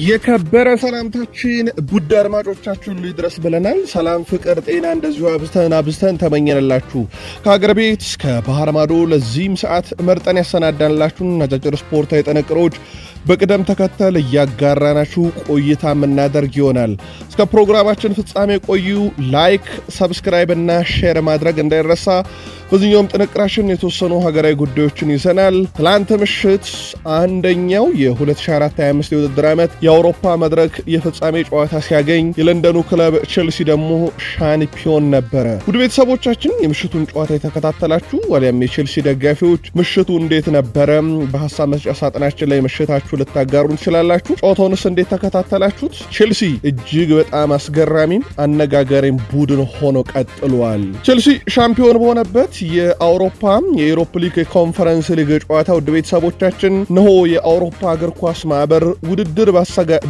የከበረ ሰላምታችን ውድ አድማጮቻችን ሊድረስ ብለናል። ሰላም፣ ፍቅር፣ ጤና እንደዚሁ አብዝተን ተመኘንላችሁ። ከሀገር ቤት እስከ ባህር ማዶ ለዚህም ሰዓት መርጠን ያሰናዳንላችሁን አጫጭር ስፖርታዊ ጥንቅሮች በቅደም ተከተል እያጋራናችሁ ቆይታ የምናደርግ ይሆናል። እስከ ፕሮግራማችን ፍጻሜ ቆዩ። ላይክ፣ ሰብስክራይብ እና ሼር ማድረግ እንዳይረሳ። በዚህኛውም ጥንቅራችን የተወሰኑ ሀገራዊ ጉዳዮችን ይዘናል። ትላንት ምሽት አንደኛው የ2024-25 የውድድር ዓመት የአውሮፓ መድረክ የፍጻሜ ጨዋታ ሲያገኝ የለንደኑ ክለብ ቼልሲ ደግሞ ሻምፒዮን ነበረ። ውድ ቤተሰቦቻችን የምሽቱን ጨዋታ የተከታተላችሁ ወይም የቼልሲ ደጋፊዎች ምሽቱ እንዴት ነበረ? በሀሳብ መስጫ ሳጥናችን ላይ ምሽታችሁ ልታጋሩን ትችላላችሁ። ጨዋታውንስ እንዴት ተከታተላችሁት? ቼልሲ እጅግ በጣም አስገራሚም አነጋጋሪም ቡድን ሆኖ ቀጥሏል። ቼልሲ ሻምፒዮን በሆነበት የዩሮፕ ሊግ የኮንፈረንስ ሊግ ጨዋታ ውድ ቤተሰቦቻችን ነሆ የአውሮፓ እግር ኳስ ማህበር ውድድር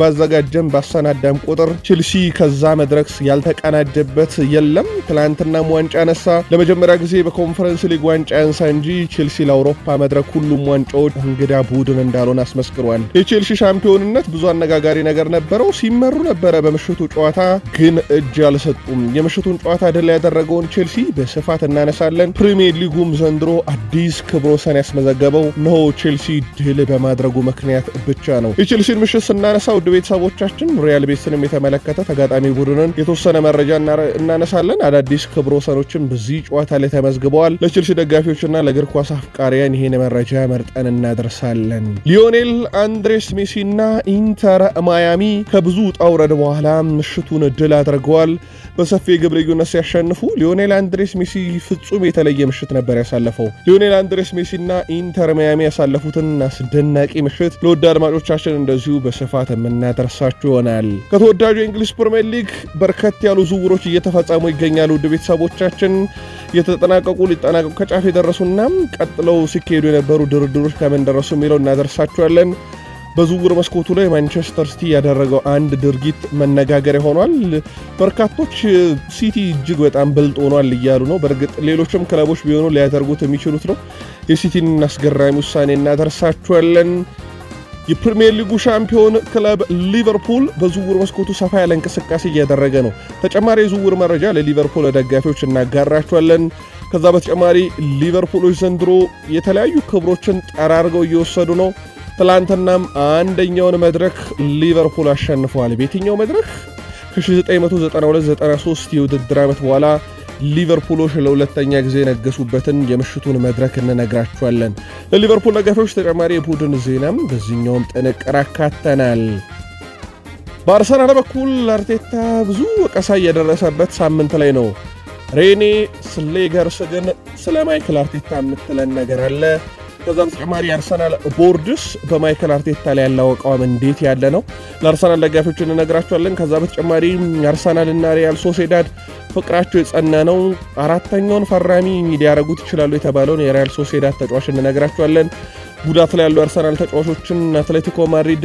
ባዘጋጀም ባሰናዳም ቁጥር ቼልሲ ከዛ መድረክ ያልተቀናጀበት የለም። ትላንትናም ዋንጫ ነሳ። ለመጀመሪያ ጊዜ በኮንፈረንስ ሊግ ዋንጫ ያንሳ እንጂ ቼልሲ ለአውሮፓ መድረክ ሁሉም ዋንጫዎች እንግዳ ቡድን እንዳልሆነ አስመስክሯል። የቼልሲ ሻምፒዮንነት ብዙ አነጋጋሪ ነገር ነበረው። ሲመሩ ነበረ በምሽቱ ጨዋታ ግን እጅ አልሰጡም። የምሽቱን ጨዋታ ድል ያደረገውን ቼልሲ በስፋት እናነሳለን። ፕሪሚየር ሊጉም ዘንድሮ አዲስ ክብረ ወሰን ያስመዘገበው ነው ቼልሲ ድል በማድረጉ ምክንያት ብቻ ነው። የቼልሲን ምሽት ስናነሳ ውድ ቤተሰቦቻችን ሪያል ቤትንም የተመለከተ ተጋጣሚ ቡድንን የተወሰነ መረጃ እናነሳለን። አዳዲስ ክብረ ወሰኖችም በዚህ ጨዋታ ላይ ተመዝግበዋል። ለቼልሲ ደጋፊዎችና ለእግር ኳስ አፍቃሪያን ይሄን መረጃ መርጠን እናደርሳለን። ሊዮኔል አንድሬስ ሜሲና ኢንተር ማያሚ ከብዙ ውጣ ውረድ በኋላ ምሽቱን ድል አድርገዋል። በሰፊ የግብ ልዩነት ሲያሸንፉ ሊዮኔል አንድሬስ ሜሲ ፍጹም የተለየ ምሽት ነበር ያሳለፈው። ሊዮኔል አንድሬስ ሜሲና ኢንተር ማያሚ ያሳለፉትን አስደናቂ ምሽት ለውድ አድማጮቻችን እንደዚሁ በስፋት የምናደርሳችሁ ይሆናል። ከተወዳጁ የእንግሊዝ ፕሪሚየር ሊግ በርከት ያሉ ዝውውሮች እየተፈጸሙ ይገኛሉ። ውድ ቤተሰቦቻችን የተጠናቀቁ ሊጠናቀቁ ከጫፍ የደረሱና ቀጥለው ሲካሄዱ የነበሩ ድርድሮች ከምን ደረሱ የሚለው እናደርሳችኋለን። በዝውውር መስኮቱ ላይ ማንቸስተር ሲቲ ያደረገው አንድ ድርጊት መነጋገሪያ ሆኗል። በርካቶች ሲቲ እጅግ በጣም ብልጥ ሆኗል እያሉ ነው። በእርግጥ ሌሎችም ክለቦች ቢሆኑ ሊያደርጉት የሚችሉት ነው። የሲቲን አስገራሚ ውሳኔ እናደርሳችኋለን። የፕሪሚየር ሊጉ ሻምፒዮን ክለብ ሊቨርፑል በዝውውር መስኮቱ ሰፋ ያለ እንቅስቃሴ እያደረገ ነው። ተጨማሪ የዝውውር መረጃ ለሊቨርፑል ደጋፊዎች እናጋራችኋለን። ከዛ በተጨማሪ ሊቨርፑሎች ዘንድሮ የተለያዩ ክብሮችን ጠራርገው እየወሰዱ ነው። ትላንትናም አንደኛውን መድረክ ሊቨርፑል አሸንፈዋል። በየትኛው መድረክ? ከ1992-93 የውድድር ዓመት በኋላ ሊቨርፑሎች ለሁለተኛ ጊዜ ነገሱበትን የምሽቱን መድረክ እንነግራችኋለን። ለሊቨርፑል ደጋፊዎች ተጨማሪ የቡድን ዜናም በዚህኛውም ጥንቅር አካተናል። በአርሰናል በኩል አርቴታ ብዙ ወቀሳ እየደረሰበት ሳምንት ላይ ነው። ሬኔ ስሌገርስ ግን ስለ ማይክል አርቴታ የምትለን ነገር አለ። ከዛ በተጨማሪ የአርሰናል ቦርድስ በማይክል አርቴታ ላይ ያለው አቋም እንዴት ያለ ነው? ለአርሰናል ደጋፊዎች እንነግራቸዋለን። ከዛ በተጨማሪ አርሰናልና ሪያል ሶሴዳድ ፍቅራቸው የጸና ነው። አራተኛውን ፈራሚ ሊያደርጉት ይችላሉ የተባለውን የሪያል ሶሴዳድ ተጫዋች እንነግራቸዋለን። ጉዳት ላይ ያሉ አርሰናል ተጫዋቾችን አትሌቲኮ ማድሪድ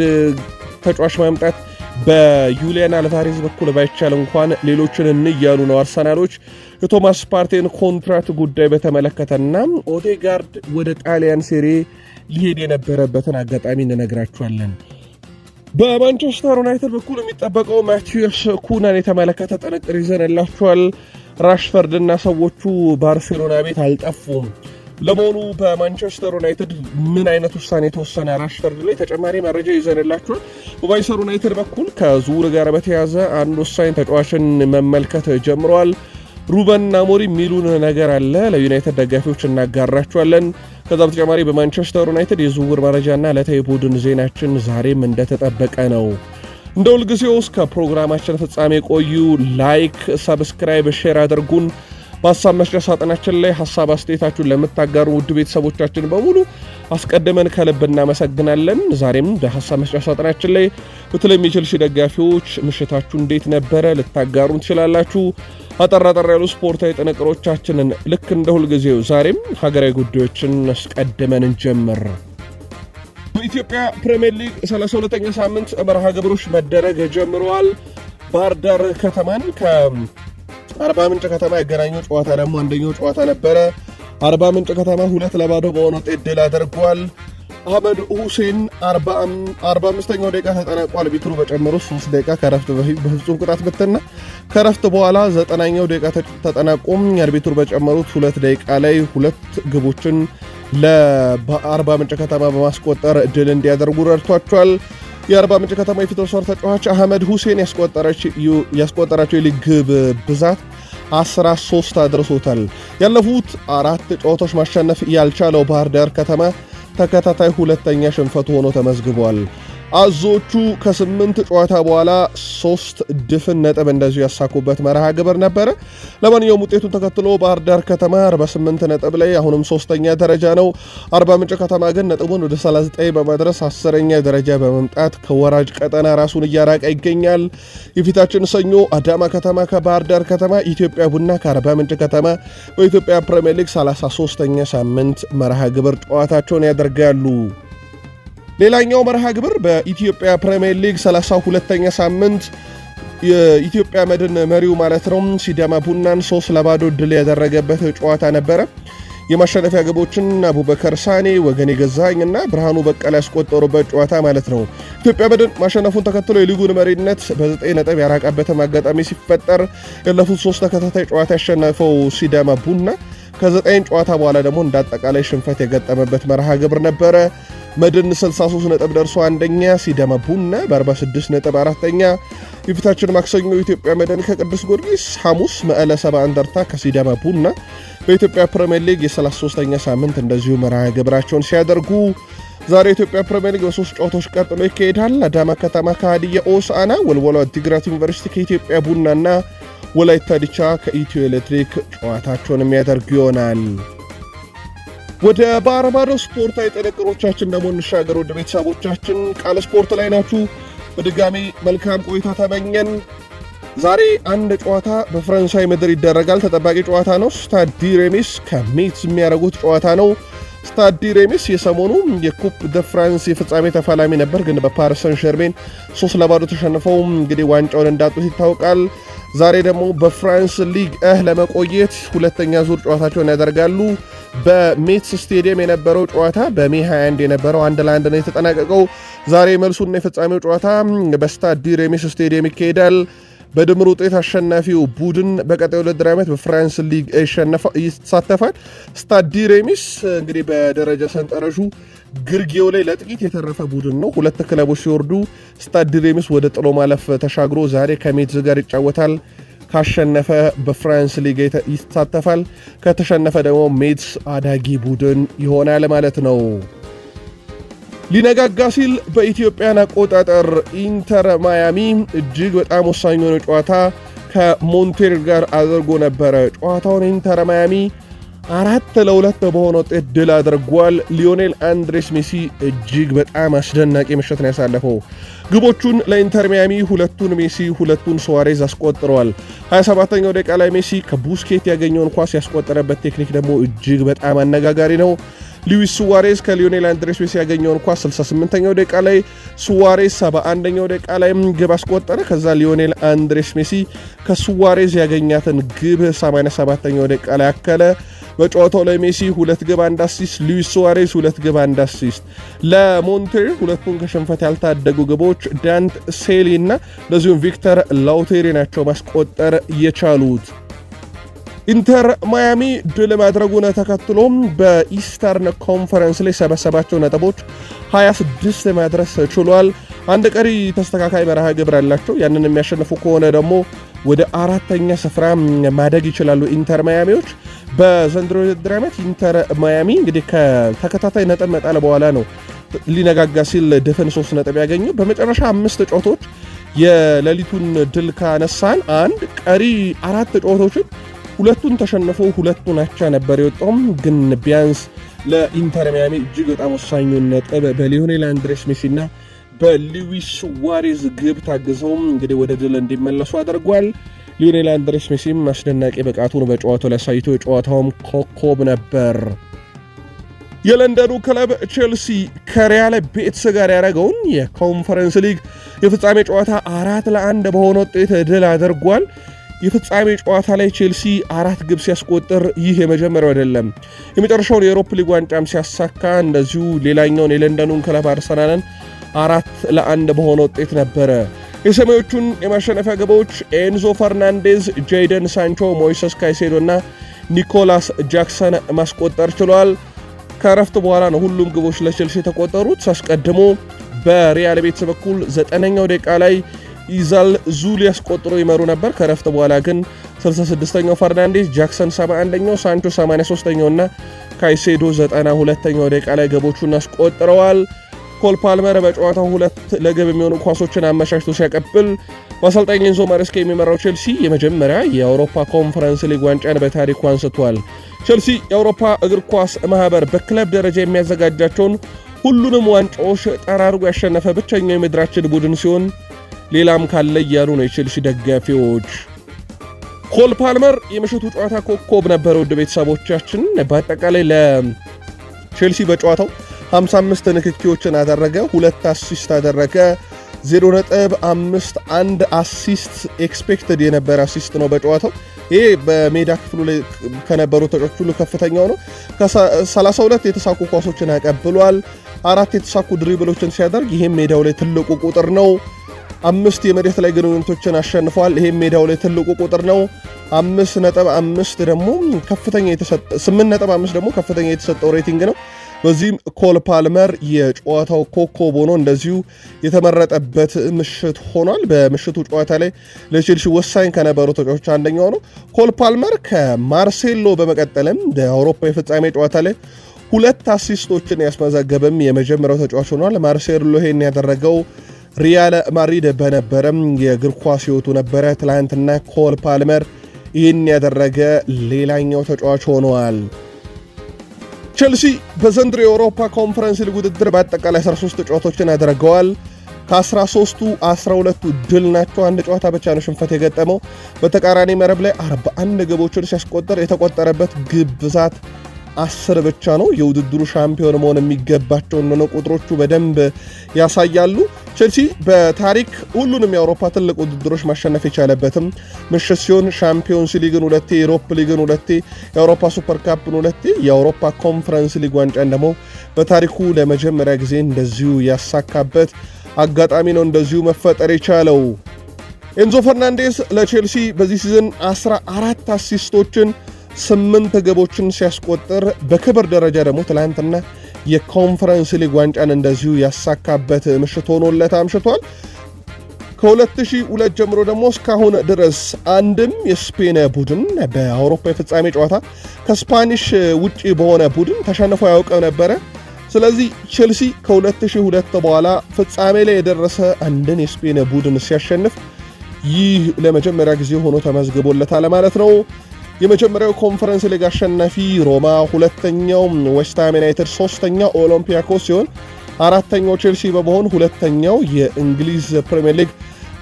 ተጫዋች ማምጣት በዩሊያን አልቫሬዝ በኩል ባይቻል እንኳን ሌሎችን እንያሉ ነው አርሰናሎች። የቶማስ ፓርቴን ኮንትራት ጉዳይ በተመለከተና ኦዴጋርድ ወደ ጣሊያን ሴሪ ሊሄድ የነበረበትን አጋጣሚ እንነግራችኋለን። በማንቸስተር ዩናይትድ በኩል የሚጠበቀው ማቲያስ ኩናን የተመለከተ ጥንቅር ይዘንላችኋል። ራሽፈርድና ሰዎቹ ባርሴሎና ቤት አልጠፉም። ለመሆኑ በማንቸስተር ዩናይትድ ምን አይነት ውሳኔ የተወሰነ ራሽፈርድ ላይ ተጨማሪ መረጃ ይዘንላችኋል። በማንቸስተር ዩናይትድ በኩል ከዝውውር ጋር በተያያዘ አንድ ወሳኝ ተጫዋችን መመልከት ጀምረዋል። ሩበን አሞሪም የሚሉን ነገር አለ። ለዩናይትድ ደጋፊዎች እናጋራችኋለን። ከዛ በተጨማሪ በማንቸስተር ዩናይትድ የዝውውር መረጃና ዕለታዊ ቡድን ዜናችን ዛሬም እንደተጠበቀ ነው። እንደ ሁልጊዜው እስከ ፕሮግራማችን ፍጻሜ ቆዩ። ላይክ፣ ሰብስክራይብ፣ ሼር አድርጉን። በሀሳብ መስጫ ሳጥናችን ላይ ሀሳብ አስተያየታችሁን ለምታጋሩ ውድ ቤተሰቦቻችን በሙሉ አስቀድመን ከልብ እናመሰግናለን። ዛሬም በሀሳብ መስጫ ሳጥናችን ላይ በተለይም የቼልሲ ደጋፊዎች ምሽታችሁ እንዴት ነበረ ልታጋሩን ትችላላችሁ። አጠር ያሉ ስፖርታዊ ጥንቅሮቻችንን ልክ እንደ ሁልጊዜው ዛሬም ሀገራዊ ጉዳዮችን አስቀድመን እንጀምር። በኢትዮጵያ ፕሪሚየር ሊግ 32ኛ ሳምንት መርሃ ግብሮች መደረግ ጀምረዋል። ባህር ዳር ከተማን ከአርባ ምንጭ ከተማ ያገናኘው ጨዋታ ደግሞ አንደኛው ጨዋታ ነበረ። አርባ ምንጭ ከተማ 2-0 በሆነ ውጤት ድል አድርጓል። አህመድ ሁሴን 45ኛው ደቂቃ ተጠናቋል። ቢትሩ በጨመሩ 3 ደቂቃ ከረፍት በፊት በፍጹም ቅጣት ምትና ከረፍት በኋላ 90ኛው ደቂቃ ተጠናቆም አርቢትሩ በጨመሩት 2 ደቂቃ ላይ 2 ግቦችን ለአርባ ምንጭ ከተማ በማስቆጠር ድል እንዲያደርጉ ረድቷቸዋል። የአርባ ምንጭ ከተማ የፊት መስመር ተጫዋች አህመድ ሁሴን ያስቆጠራቸው የሊግ ግብ ብዛት 13 አድርሶታል። ያለፉት 4 ጨዋታዎች ማሸነፍ ያልቻለው ባህር ዳር ከተማ ተከታታይ ሁለተኛ ሽንፈት ሆኖ ተመዝግቧል። አዞቹ ከ8 ጨዋታ በኋላ 3 ድፍን ነጥብ እንደዚሁ ያሳኩበት መርሃ ግብር ነበረ። ለማንኛውም ውጤቱን ተከትሎ ባህር ዳር ከተማ 48 ነጥብ ላይ አሁንም 3ኛ ደረጃ ነው። አርባ ምንጭ ከተማ ግን ነጥቡን ወደ 39 በማድረስ 10ኛ ደረጃ በመምጣት ከወራጅ ቀጠና ራሱን እያራቀ ይገኛል። የፊታችን ሰኞ አዳማ ከተማ ከባህር ዳር ከተማ፣ ኢትዮጵያ ቡና ከአርባ ምንጭ ከተማ በኢትዮጵያ ፕሪሚየር ሊግ 33ኛ ሳምንት መርሃ ግብር ጨዋታቸውን ያደርጋሉ። ሌላኛው መርሃ ግብር በኢትዮጵያ ፕሪሚየር ሊግ 32ኛ ሳምንት የኢትዮጵያ መድን መሪው ማለት ነው ሲዳማ ቡናን 3-0 ድል ያደረገበት ጨዋታ ነበረ። የማሸነፊያ ግቦችን አቡበከር ሳኔ፣ ወገኔ ገዛኸኝ እና ብርሃኑ በቀለ ያስቆጠሩበት ጨዋታ ማለት ነው። ኢትዮጵያ መድን ማሸነፉን ተከትሎ የሊጉን መሪነት በ9 ነጥብ ያራቀበትም አጋጣሚ ሲፈጠር ያለፉት 3 ተከታታይ ጨዋታ ያሸነፈው ሲዳማ ቡና ከ9 ጨዋታ በኋላ ደግሞ እንዳጠቃላይ ሽንፈት የገጠመበት መርሃ ግብር ነበረ። መድን 63 ነጥብ ደርሶ አንደኛ፣ ሲዳማ ቡና በ46 ነጥብ አራተኛ። የፊታችን ማክሰኞ ኢትዮጵያ መድን ከቅዱስ ጊዮርጊስ፣ ሐሙስ መቀለ ሰባ እንደርታ ከሲዳማ ቡና በኢትዮጵያ ፕሪሚየር ሊግ የ33ኛ ሳምንት እንደዚሁ መርሃ ግብራቸውን ሲያደርጉ ዛሬ ኢትዮጵያ ፕሪሚየር ሊግ በ3 ጨዋታዎች ቀጥሎ ይካሄዳል። አዳማ ከተማ ከሀዲያ ሆሳዕና፣ ወልዋሎ ዓዲግራት ዩኒቨርሲቲ ከኢትዮጵያ ቡናና ወላይታ ዲቻ ከኢትዮ ኤሌክትሪክ ጨዋታቸውን የሚያደርጉ ይሆናል። ወደ ባህር ማዶ ስፖርታዊ ጥንቅሮቻችን ደግሞ እንሻገር። ወደ ቤተሰቦቻችን ቃል ስፖርት ላይ ናችሁ። በድጋሚ መልካም ቆይታ ተመኘን። ዛሬ አንድ ጨዋታ በፈረንሳይ ምድር ይደረጋል። ተጠባቂ ጨዋታ ነው። ስታድ ዲ ሬሚስ ከሜትስ የሚያደርጉት ጨዋታ ነው። ስታድ ዲ ሬሚስ የሰሞኑ የኩፕ ደ ፍራንስ የፍጻሜ ተፋላሚ ነበር፣ ግን በፓሪስ ሰን ዠርሜን 3-0 ተሸንፈው እንግዲህ ዋንጫውን እንዳጡት ይታወቃል። ዛሬ ደግሞ በፍራንስ ሊግ ለመቆየት ሁለተኛ ዙር ጨዋታቸውን ያደርጋሉ። በሜትስ ስቴዲየም የነበረው ጨዋታ በሜ 21 የነበረው 1-1 ነው የተጠናቀቀው። ዛሬ መልሱና የፍጻሜው ጨዋታ በስታድ ዲ ሬሚስ ስቴዲየም ይካሄዳል። በድምር ውጤት አሸናፊው ቡድን በቀጣዩ ውድድር ዓመት በፍራንስ ሊግ ይሳተፋል። ስታድ ዲ ሬሚስ እንግዲህ በደረጃ ሰንጠረዡ ግርጌው ላይ ለጥቂት የተረፈ ቡድን ነው። 2 ክለቦች ሲወርዱ ስታድ ዲ ሬሚስ ወደ ጥሎ ማለፍ ተሻግሮ ዛሬ ከሜትዝ ጋር ይጫወታል። ካሸነፈ በፍራንስ ሊግ ይሳተፋል። ከተሸነፈ ደግሞ ሜትስ አዳጊ ቡድን ይሆናል ማለት ነው። ሊነጋጋ ሲል በኢትዮጵያን አቆጣጠር ኢንተር ማያሚ እጅግ በጣም ወሳኝ የሆነ ጨዋታ ከሞንቴሪል ጋር አድርጎ ነበረ። ጨዋታውን ኢንተር ማያሚ 4-2 በሆነ ውጤት ድል አድርጓል። ሊዮኔል አንድሬስ ሜሲ እጅግ በጣም አስደናቂ ምሽት ነው ያሳለፈው። ግቦቹን ለኢንተር ሚያሚ 2ቱን ሜሲ 2ቱን ሱዋሬዝ አስቆጥረዋል። 27ኛው ደቂቃ ላይ ሜሲ ከቡስኬት ያገኘውን ኳስ ያስቆጠረበት ቴክኒክ ደግሞ እጅግ በጣም አነጋጋሪ ነው። ሉዊስ ሱዋሬዝ ከሊዮኔል አንድሬስ ሜሲ ያገኘውን ኳስ 68ኛው ደቂቃ ላይ፣ ሱዋሬዝ 71ኛው ደቂቃ ላይ ግብ አስቆጠረ። ከዛ ሊዮኔል አንድሬስ ሜሲ ከሱዋሬዝ ያገኛትን ግብ 87ኛው ደቂቃ ላይ አከለ። በጨዋታው ላይ ሜሲ 2 ግብ 1 አሲስት፣ ሉዊስ ሱዋሬዝ 2 ግብ 1 አሲስት። ለሞንቴሪል ሁለቱን ከሽንፈት ያልታደጉ ግቦች ዳንት ሴሊ እና እንደዚሁም ቪክተር ላውቴሪ ናቸው ማስቆጠር የቻሉት። ኢንተር ማያሚ ድል ማድረጉን ተከትሎም በኢስተርን ኮንፈረንስ ላይ ሰበሰባቸው ነጥቦች 26 ማድረስ ችሏል። አንድ ቀሪ ተስተካካይ መርሃ ግብር አላቸው። ያንን የሚያሸንፉ ከሆነ ደግሞ ወደ 4ኛ ስፍራ ማደግ ይችላሉ ኢንተር ማያሚዎች። በዘንድሮ ውድድር ዓመት ኢንተር ማያሚ እንግዲህ ከተከታታይ ነጥብ መጣል በኋላ ነው ሊነጋጋ ሲል ድፍን 3 ነጥብ ያገኘው። በመጨረሻ 5 ጨዋታዎች የሌሊቱን ድል ካነሳን አንድ ቀሪ 4 ጨዋታዎችን 2ቱን ተሸንፎ 2ቱን አቻ ነበር የወጣውም። ግን ቢያንስ ለኢንተር ሚያሚ እጅግ በጣም ወሳኙን ነጥብ በሊዮኔል አንድሬስ ሜሲና በሉዊስ ሱዋሬዝ ግብ ታግዘውም እንግዲህ ወደ ድል እንዲመለሱ አድርጓል። ሊዮኔል አንድሬስ ሜሲም አስደናቂ ብቃቱን በጨዋታው ላይ አሳይቶ የጨዋታውም ኮከብ ነበር። የለንደኑ ክለብ ቼልሲ ከሪያል ቤትስ ጋር ያደረገውን የኮንፈረንስ ሊግ የፍጻሜ ጨዋታ 4-1 በሆነ ውጤት ድል አድርጓል። የፍጻሜ ጨዋታ ላይ ቼልሲ 4 ግብ ሲያስቆጥር ይህ የመጀመሪያው አይደለም። የመጨረሻውን የአውሮፓ ሊግ ዋንጫም ሲያሳካ እንደዚሁ ሌላኛውን የለንደኑን ክለብ አርሰናልን 4-1 በሆነ ውጤት ነበረ። የሰማዮቹን የማሸነፊያ ግቦች ኤንዞ ፈርናንዴዝ፣ ጄይደን ሳንቾ፣ ሞይሰስ ካይሴዶ እና ኒኮላስ ጃክሰን ማስቆጠር ችሏል። ከረፍት በኋላ ነው ሁሉም ግቦች ለቼልሲ የተቆጠሩት። አስቀድሞ በሪያል ቤትስ በኩል 9ኛው ደቂቃ ላይ ኢዛል ዙሊ ያስቆጥሮ ይመሩ ነበር። ከረፍት በኋላ ግን 66ኛው ፈርናንዴዝ፣ ጃክሰን 71ኛው፣ ሳንቾ 83ኛው እና ካይሴዶ 92ኛው ደቂቃ ላይ ግቦቹን አስቆጥረዋል። ኮል ፓልመር በጨዋታው 2 ለግብ የሚሆኑ ኳሶችን አመቻችቶ ሲያቀብል በአሰልጣኝ ኤንዞ ማሬስካ የሚመራው ቼልሲ የመጀመሪያ የአውሮፓ ኮንፈረንስ ሊግ ዋንጫን በታሪኩ አንስቷል። ቼልሲ የአውሮፓ እግር ኳስ ማህበር በክለብ ደረጃ የሚያዘጋጃቸውን ሁሉንም ዋንጫዎች ጠራርጎ ያሸነፈ ብቸኛው የምድራችን ቡድን ሲሆን ሌላም ካለ እያሉ ነው የቼልሲ ደጋፊዎች። ኮል ፓልመር የምሽቱ ጨዋታ ኮከብ ነበረ። ውድ ቤተሰቦቻችን በአጠቃላይ ለቼልሲ በጨዋታው 55 ንክኪዎችን አደረገ፣ 2 አሲስት አደረገ፣ 0.51 አሲስት ኤክስፔክትድ የነበረ አሲስት ነው በጨዋታው። ይሄ በሜዳ ክፍሉ ላይ ከነበሩ ተጫዋቾች ሁሉ ከፍተኛው ነው። ከ32 የተሳኩ ኳሶችን አቀብሏል፣ 4 የተሳኩ ድሪብሎችን ሲያደርግ ይሄም ሜዳው ላይ ትልቁ ቁጥር ነው። 5 የመሬት ላይ ግንኙነቶችን አሸንፏል፣ ይሄም ሜዳው ላይ ትልቁ ቁጥር ነው። 5.5 ደግሞ ከፍተኛ የተሰጠ 8.5 ደግሞ ከፍተኛ የተሰጠው ሬቲንግ ነው። በዚህም ኮል ፓልመር የጨዋታው ኮከብ ሆኖ እንደዚሁ የተመረጠበት ምሽት ሆኗል። በምሽቱ ጨዋታ ላይ ለቼልሲ ወሳኝ ከነበሩ ተጫዋቾች አንደኛው ነው። ኮል ፓልመር ከማርሴሎ በመቀጠልም በአውሮፓ የፍጻሜ ጨዋታ ላይ 2 አሲስቶችን ያስመዘገበም የመጀመሪያው ተጫዋች ሆኗል። ማርሴሎ ይሄን ያደረገው ሪያል ማድሪድ በነበረም የእግር ኳስ ሕይወቱ ነበረ። ትላንትና ኮል ፓልመር ይህን ያደረገ ሌላኛው ተጫዋች ሆኗል። ቼልሲ በዘንድሮ የአውሮፓ ኮንፈረንስ ሊግ ውድድር በአጠቃላይ 13 ጨዋታዎችን ያደረገዋል። ከ13ቱ 12ቱ ድል ናቸው። አንድ ጨዋታ ብቻ ነው ሽንፈት የገጠመው። በተቃራኒ መረብ ላይ 41 ግቦችን ሲያስቆጠር የተቆጠረበት ግብ ብዛት 10 ብቻ ነው። የውድድሩ ሻምፒዮን መሆን የሚገባቸው እንደሆነ ቁጥሮቹ በደንብ ያሳያሉ። ቼልሲ በታሪክ ሁሉንም የአውሮፓ ትልቅ ውድድሮች ማሸነፍ የቻለበትም ምሽት ሲሆን ሻምፒዮንስ ሊግን 2፣ የዩሮፓ ሊግን 2፣ የአውሮፓ ሱፐር ካፕን 2፣ የአውሮፓ ኮንፈረንስ ሊግ ዋንጫን ደግሞ በታሪኩ ለመጀመሪያ ጊዜ እንደዚሁ ያሳካበት አጋጣሚ ነው እንደዚሁ መፈጠር የቻለው። ኤንዞ ፈርናንዴስ ለቼልሲ በዚህ ሲዝን 14 አሲስቶችን 8 ግቦችን ሲያስቆጥር በክብር ደረጃ ደግሞ ትላንትና የኮንፈረንስ ሊግ ዋንጫን እንደዚሁ ያሳካበት ምሽት ሆኖለት አምሽቷል። ከ2002 ጀምሮ ደግሞ እስካሁን ድረስ አንድም የስፔን ቡድን በአውሮፓ የፍጻሜ ጨዋታ ከስፓኒሽ ውጪ በሆነ ቡድን ተሸንፎ ያውቀው ነበረ። ስለዚህ ቼልሲ ከ2002 በኋላ ፍጻሜ ላይ የደረሰ አንድን የስፔን ቡድን ሲያሸንፍ ይህ ለመጀመሪያ ጊዜ ሆኖ ተመዝግቦለታል ማለት ነው። የመጀመሪያው ኮንፈረንስ ሊግ አሸናፊ ሮማ፣ ሁለተኛው ዌስትሃም ዩናይትድ፣ ሶስተኛው ኦሎምፒያኮስ ሲሆን አራተኛው ቼልሲ በመሆን ሁለተኛው የእንግሊዝ ፕሪሚየር ሊግ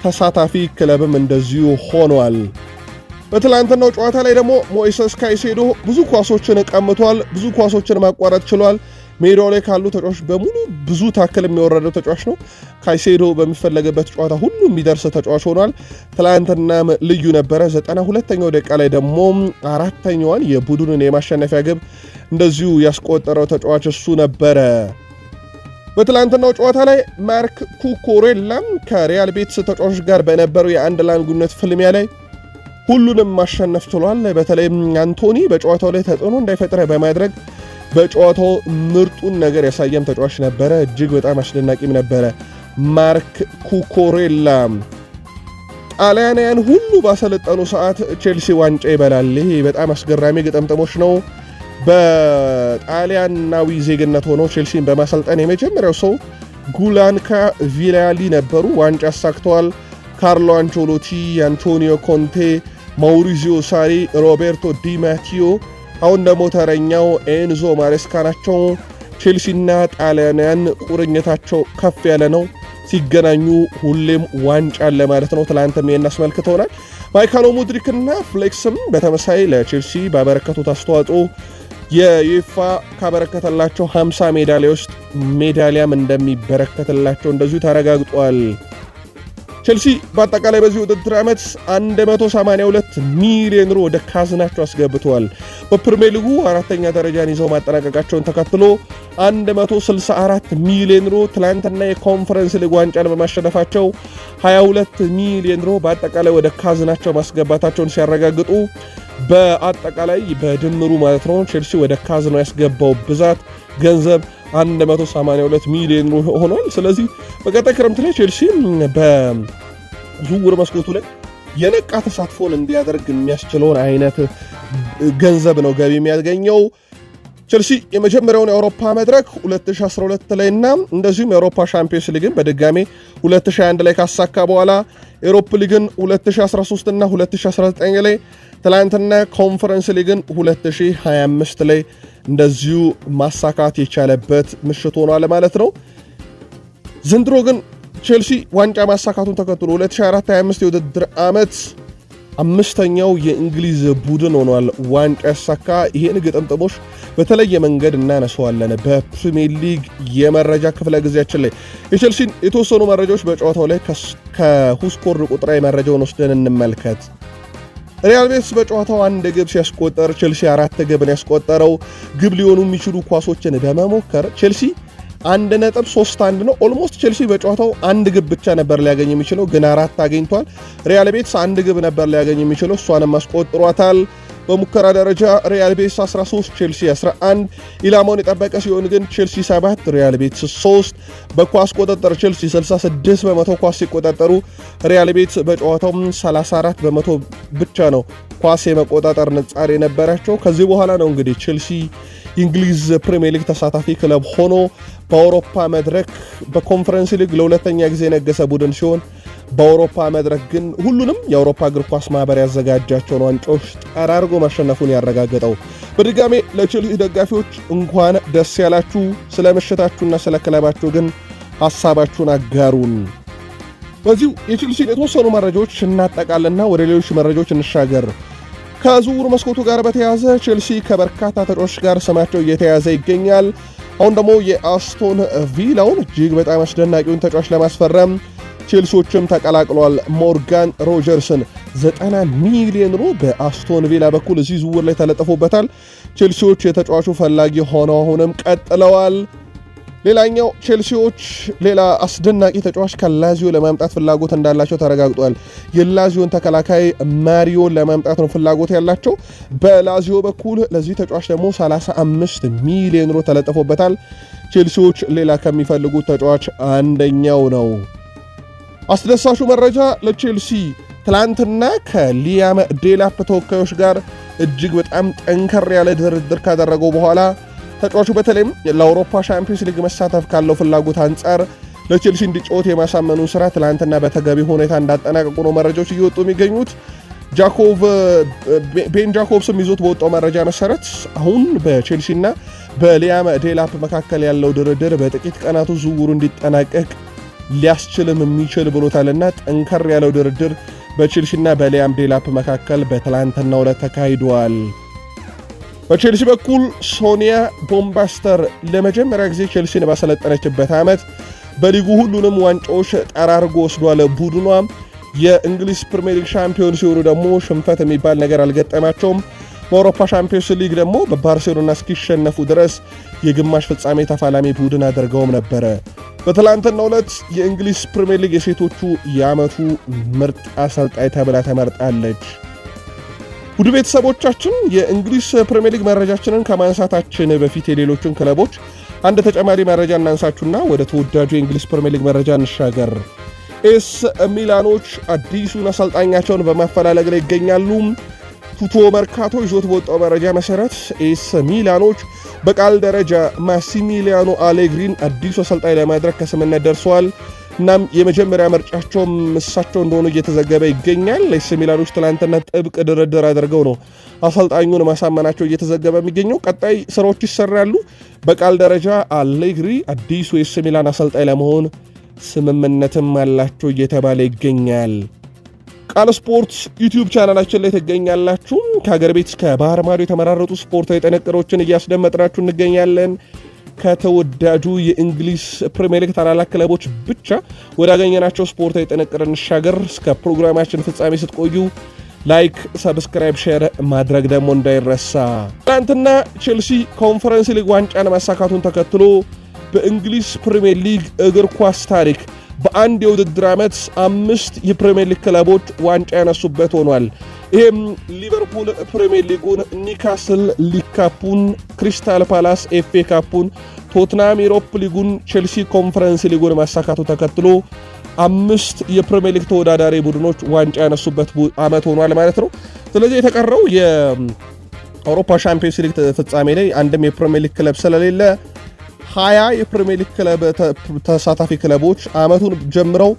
ተሳታፊ ክለብም እንደዚሁ ሆኗል። በትላንትናው ጨዋታ ላይ ደግሞ ሞይሰስ ካይሴዶ ብዙ ኳሶችን ቀምቷል፣ ብዙ ኳሶችን ማቋረጥ ችሏል። ሜዳው ላይ ካሉ ተጫዋቾች በሙሉ ብዙ ታክል የሚወረደው ተጫዋች ነው። ካይሴዶ በሚፈለግበት ጨዋታ ሁሉ የሚደርስ ተጫዋች ሆኗል። ትላንትና ልዩ ነበረ። 92ኛው ደቂቃ ላይ ደግሞ አራተኛዋን የቡድኑን የማሸነፊያ ግብ እንደዚሁ ያስቆጠረው ተጫዋች እሱ ነበረ። በትላንትናው ጨዋታ ላይ ማርክ ኩኩሬላ ከሪያል ቤትስ ተጫዋቾች ጋር በነበረው የአንድ ለአንድ ፍልሚያ ላይ ሁሉንም ማሸነፍ ችሏል። በተለይም አንቶኒ በጨዋታው ላይ ተጽዕኖ እንዳይፈጥር በማድረግ በጨዋታው ምርጡን ነገር ያሳየም ተጫዋች ነበረ። እጅግ በጣም አስደናቂም ነበረ ማርክ ኩኩሬላ። ጣሊያናውያን ሁሉ ባሰለጠኑ ሰዓት ቼልሲ ዋንጫ ይበላል። ይሄ በጣም አስገራሚ ግጥምጥሞች ነው። በጣሊያናዊ ዜግነት ሆኖ ቼልሲን በማሰልጠን የመጀመሪያው ሰው ጉላንካ ቪላሊ ነበሩ። ዋንጫ አሳክተዋል። ካርሎ አንቾሎቲ፣ አንቶኒዮ ኮንቴ፣ ማውሪዚዮ ሳሪ፣ ሮቤርቶ ዲ ማቲዮ፣ አሁን ደግሞ ተረኛው ኤንዞ ማሬስካ ናቸው። ቼልሲና ጣሊያናውያን ቁርኝታቸው ከፍ ያለ ነው። ሲገናኙ ሁሌም ዋንጫ አለ ማለት ነው። ትላንትም ይሄን አስመልክተውናል። ማይካሎ ሙድሪክና ፍሌክስም በተመሳይ ለቼልሲ ባበረከቱት አስተዋጽኦ የዩኤፋ ካበረከተላቸው 50 ሜዳሊያ ውስጥ ሜዳሊያም እንደሚበረከትላቸው እንደዚሁ ተረጋግጧል። ቼልሲ በአጠቃላይ በዚህ ውድድር ዓመት 182 ሚሊዮን ዩሮ ወደ ካዝናቸው አስገብተዋል። በፕሪሚየር ሊጉ አራተኛ ደረጃን ይዘው ማጠናቀቃቸውን ተከትሎ 164 ሚሊዮን ዩሮ ትላንትና የኮንፈረንስ ሊግ ዋንጫን በማሸነፋቸው 22 ሚሊዮን ዩሮ በአጠቃላይ ወደ ካዝናቸው ማስገባታቸውን ሲያረጋግጡ በአጠቃላይ በድምሩ ማለት ነው ቼልሲ ወደ ካዝናው ያስገባው ብዛት ገንዘብ 182 ሚሊዮን ዩሮ ሆኗል። ስለዚህ በቀጣይ ክረምት ላይ ቼልሲ በዝውውር መስኮቱ ላይ የነቃ ተሳትፎን እንዲያደርግ የሚያስችለውን አይነት ገንዘብ ነው ገቢ የሚያገኘው። ቼልሲ የመጀመሪያውን የአውሮፓ መድረክ 2012 ላይ እና እንደዚሁም የአውሮፓ ሻምፒዮንስ ሊግን በድጋሜ 2021 ላይ ካሳካ በኋላ የአውሮፓ ሊግን 2013 እና 2019 ላይ ትላንትና ኮንፈረንስ ሊግን 2025 ላይ እንደዚሁ ማሳካት የቻለበት ምሽት ሆኗል ማለት ነው። ዘንድሮ ግን ቼልሲ ዋንጫ ማሳካቱን ተከትሎ 2024-25 የውድድር ዓመት አምስተኛው የእንግሊዝ ቡድን ሆኗል ዋንጫ ያሳካ። ይህን ግጥምጥሞች በተለየ መንገድ እናነሳዋለን በፕሪሚየር ሊግ የመረጃ ክፍለ ጊዜያችን ላይ። የቼልሲን የተወሰኑ መረጃዎች በጨዋታው ላይ ከሁስኮር ቁጥራዊ መረጃውን ወስደን እንመልከት። ሪያል ቤቲስ በጨዋታው 1 ግብ ሲያስቆጠር ቼልሲ 4 ግብን ያስቆጠረው። ግብ ሊሆኑ የሚችሉ ኳሶችን በመሞከር ቼልሲ 1.31 ነው። ኦልሞስት ቼልሲ በጨዋታው 1 ግብ ብቻ ነበር ሊያገኝ የሚችለው ግን 4 አግኝቷል። ሪያል ቤቲስ 1 ግብ ነበር ሊያገኝ የሚችለው እሷንም አስቆጥሯታል። በሙከራ ደረጃ ሪያል ቤቲስ 13 ቼልሲ 11 ኢላማውን የጠበቀ ሲሆን ግን ቼልሲ 7 ሪያል ቤቲስ 3። በኳስ ቁጥጥር ቼልሲ 66 በመቶ ኳስ ሲቆጣጠሩ ሪያል ቤቲስ በጨዋታው 34 በመቶ ብቻ ነው ኳስ የመቆጣጠር ንጻሬ የነበራቸው። ከዚህ በኋላ ነው እንግዲህ ቼልሲ የእንግሊዝ ፕሪሚየር ሊግ ተሳታፊ ክለብ ሆኖ በአውሮፓ መድረክ በኮንፈረንስ ሊግ ለሁለተኛ ጊዜ የነገሰ ቡድን ሲሆን በአውሮፓ መድረክ ግን ሁሉንም የአውሮፓ እግር ኳስ ማህበር ያዘጋጃቸውን ዋንጫዎች ጠራርጎ ማሸነፉን ያረጋገጠው። በድጋሜ ለቼልሲ ደጋፊዎች እንኳን ደስ ያላችሁ። ስለ ምሽታችሁና ስለ ክለባችሁ ግን ሐሳባችሁን አጋሩን። በዚሁ የቼልሲን የተወሰኑ መረጃዎች እናጠቃልና ወደ ሌሎች መረጃዎች እንሻገር። ከዝውውር መስኮቱ ጋር በተያያዘ ቼልሲ ከበርካታ ተጫዋቾች ጋር ስማቸው እየተያዘ ይገኛል። አሁን ደግሞ የአስቶን ቪላውን እጅግ በጣም አስደናቂውን ተጫዋች ለማስፈረም ቼልሲዎችም ተቀላቅሏል። ሞርጋን ሮጀርስን 90 ሚሊዮን ዩሮ በአስቶን ቪላ በኩል እዚህ ዝውውር ላይ ተለጥፎበታል። ቼልሲዎች የተጫዋቹ ፈላጊ ሆነው አሁንም ቀጥለዋል። ሌላኛው ቼልሲዎች ሌላ አስደናቂ ተጫዋች ከላዚዮ ለማምጣት ፍላጎት እንዳላቸው ተረጋግጧል። የላዚዮን ተከላካይ ማሪዮን ለማምጣት ነው ፍላጎት ያላቸው። በላዚዮ በኩል ለዚህ ተጫዋች ደግሞ 35 ሚሊዮን ዩሮ ተለጥፎበታል። ቼልሲዎች ሌላ ከሚፈልጉት ተጫዋች አንደኛው ነው። አስደሳቹ መረጃ ለቼልሲ ትላንትና ከሊያም ዴላፕ ተወካዮች ጋር እጅግ በጣም ጠንከር ያለ ድርድር ካደረገው በኋላ ተጫዋቹ በተለይም ለአውሮፓ ሻምፒዮንስ ሊግ መሳተፍ ካለው ፍላጎት አንጻር ለቼልሲ እንዲጫወት የማሳመኑን ስራ ትላንትና በተገቢ ሁኔታ እንዳጠናቀቁ ነው መረጃዎች እየወጡ የሚገኙት። ቤን ጃኮብስም ይዞት በወጣው መረጃ መሰረት አሁን በቼልሲና በሊያም ዴላፕ መካከል ያለው ድርድር በጥቂት ቀናቱ ዝውውሩ እንዲጠናቀቅ ሊያስችልም የሚችል ብሎታልና ጠንከር ያለው ድርድር በቼልሲና በሊያም ዴላፕ መካከል በትላንትናው ዕለት ተካሂዷል። በቼልሲ በኩል ሶኒያ ቦምባስተር ለመጀመሪያ ጊዜ ቼልሲን ባሰለጠነችበት ዓመት በሊጉ ሁሉንም ዋንጫዎች ጠራርጎ ወስዷል። ቡድኗ የእንግሊዝ ፕሪሚየር ሊግ ሻምፒዮን ሲሆኑ ደግሞ ሽንፈት የሚባል ነገር አልገጠማቸውም። በአውሮፓ ሻምፒዮንስ ሊግ ደግሞ በባርሴሎና እስኪሸነፉ ድረስ የግማሽ ፍጻሜ ተፋላሚ ቡድን አድርገውም ነበረ። በትላንትናው ዕለት የእንግሊዝ ፕሪሚየር ሊግ የሴቶቹ የዓመቱ ምርጥ አሰልጣኝ ተብላ ተመርጣለች። ውድ ቤተሰቦቻችን የእንግሊዝ ፕሪሚየር ሊግ መረጃችንን ከማንሳታችን በፊት የሌሎችን ክለቦች አንድ ተጨማሪ መረጃ እናንሳችሁና ወደ ተወዳጁ የእንግሊዝ ፕሪሚየር ሊግ መረጃ እንሻገር። ኤስ ሚላኖች አዲሱን አሰልጣኛቸውን በማፈላለግ ላይ ይገኛሉ። ቱቶ መርካቶ ይዞት በወጣው መረጃ መሰረት ኤስ ሚላኖች በቃል ደረጃ ማሲሚሊያኖ አሌግሪን አዲሱ አሰልጣኝ ለማድረግ ከስምነት ደርሰዋል። እናም የመጀመሪያ ምርጫቸውም እሳቸው እንደሆኑ እየተዘገበ ይገኛል። ኤስ ሚላኖች ትላንትና ጥብቅ ድርድር አድርገው ነው አሰልጣኙን ማሳመናቸው እየተዘገበ የሚገኘው። ቀጣይ ስራዎች ይሰራሉ። በቃል ደረጃ አሌግሪ አዲሱ ኤስ ሚላን አሰልጣኝ ለመሆን ስምምነትም አላቸው እየተባለ ይገኛል። ቃል ስፖርት ዩቲዩብ ቻናላችን ላይ ትገኛላችሁ። ከሀገር ቤት እስከ ባህር ማዶ የተመራረጡ ስፖርታዊ ጥንቅሮችን እያስደመጥናችሁ እንገኛለን። ከተወዳጁ የእንግሊዝ ፕሪሚየር ሊግ ታላላቅ ክለቦች ብቻ ወዳገኘናቸው ስፖርታዊ ጥንቅር እንሻገር። እስከ ፕሮግራማችን ፍጻሜ ስትቆዩ ላይክ፣ ሰብስክራይብ፣ ሼር ማድረግ ደግሞ እንዳይረሳ። ትናንትና ቼልሲ ኮንፈረንስ ሊግ ዋንጫን ማሳካቱን ተከትሎ በእንግሊዝ ፕሪሚየር ሊግ እግር ኳስ ታሪክ በአንድ የውድድር ዓመት 5 የፕሪሚየር ሊግ ክለቦች ዋንጫ ያነሱበት ሆኗል። ይህም ሊቨርፑል ፕሪሚየር ሊጉን፣ ኒካስል ሊግ ካፑን፣ ክሪስታል ፓላስ ኤፍኤ ካፑን፣ ቶትናም ዩሮፕ ሊጉን፣ ቼልሲ ኮንፈረንስ ሊጉን ማሳካቱ ተከትሎ 5 የፕሪሚየር ሊግ ተወዳዳሪ ቡድኖች ዋንጫ ያነሱበት ዓመት ሆኗል ማለት ነው። ስለዚህ የተቀረው የአውሮፓ ሻምፒዮንስ ሊግ ፍጻሜ ላይ አንድም የፕሪሚየር ሊግ ክለብ ስለሌለ 20 የፕሪሚየር ሊግ ክለብ ተሳታፊ ክለቦች ዓመቱን ጀምረው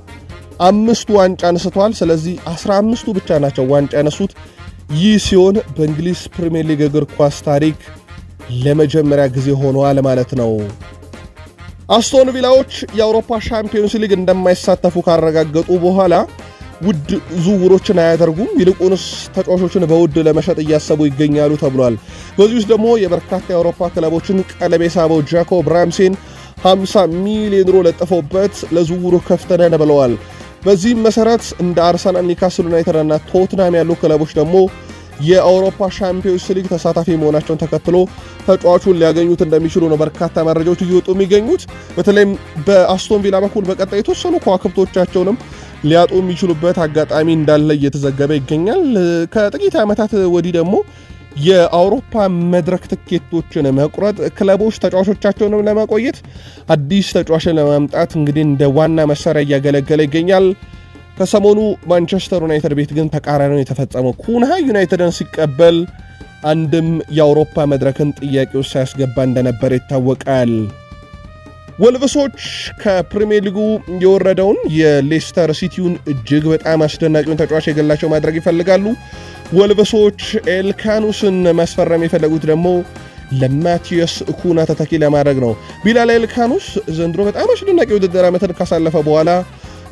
5 ዋንጫ አንስተዋል። ስለዚህ 15ቱ ብቻ ናቸው ዋንጫ ያነሱት። ይህ ሲሆን በእንግሊዝ ፕሪሚየር ሊግ እግር ኳስ ታሪክ ለመጀመሪያ ጊዜ ሆኗል ማለት ነው። አስቶን ቪላዎች የአውሮፓ ሻምፒዮንስ ሊግ እንደማይሳተፉ ካረጋገጡ በኋላ ውድ ዝውውሮችን አያደርጉም፣ ይልቁንስ ተጫዋቾችን በውድ ለመሸጥ እያሰቡ ይገኛሉ ተብሏል። በዚህ ውስጥ ደግሞ የበርካታ የአውሮፓ ክለቦችን ቀለብ የሳበው ጃኮብ ራምሴን 50 ሚሊዮን ዩሮ ለጥፈውበት ለዝውውሩ ክፍት ነን ብለዋል። በዚህም መሰረት እንደ አርሰናል፣ ኒካስል ዩናይትድ እና ቶትናም ያሉ ክለቦች ደግሞ የአውሮፓ ሻምፒዮንስ ሊግ ተሳታፊ መሆናቸውን ተከትሎ ተጫዋቹን ሊያገኙት እንደሚችሉ ነው በርካታ መረጃዎች እየወጡ የሚገኙት። በተለይም በአስቶን ቪላ በኩል በቀጣይ የተወሰኑ ከዋክብቶቻቸውንም ሊያጡ የሚችሉበት አጋጣሚ እንዳለ እየተዘገበ ይገኛል። ከጥቂት ዓመታት ወዲህ ደግሞ የአውሮፓ መድረክ ትኬቶችን መቁረጥ ክለቦች ተጫዋቾቻቸውንም ለማቆየት አዲስ ተጫዋችን ለማምጣት እንግዲህ እንደ ዋና መሳሪያ እያገለገለ ይገኛል። ከሰሞኑ ማንቸስተር ዩናይትድ ቤት ግን ተቃራኒው የተፈጸመው ኩንሃ ዩናይትድን ሲቀበል አንድም የአውሮፓ መድረክን ጥያቄ ውስጥ ሳያስገባ እንደነበር ይታወቃል። ወልቭሶች ከፕሪሚየር ሊጉ የወረደውን የሌስተር ሲቲውን እጅግ በጣም አስደናቂውን ተጫዋች የገላቸው ማድረግ ይፈልጋሉ። ወልቭሶች ኤልካኑስን ማስፈረም የፈለጉት ደግሞ ለማቲያስ ኩና ተተኪ ለማድረግ ነው። ቢላል ኤልካኑስ ዘንድሮ በጣም አስደናቂ ውድድር ዓመትን ካሳለፈ በኋላ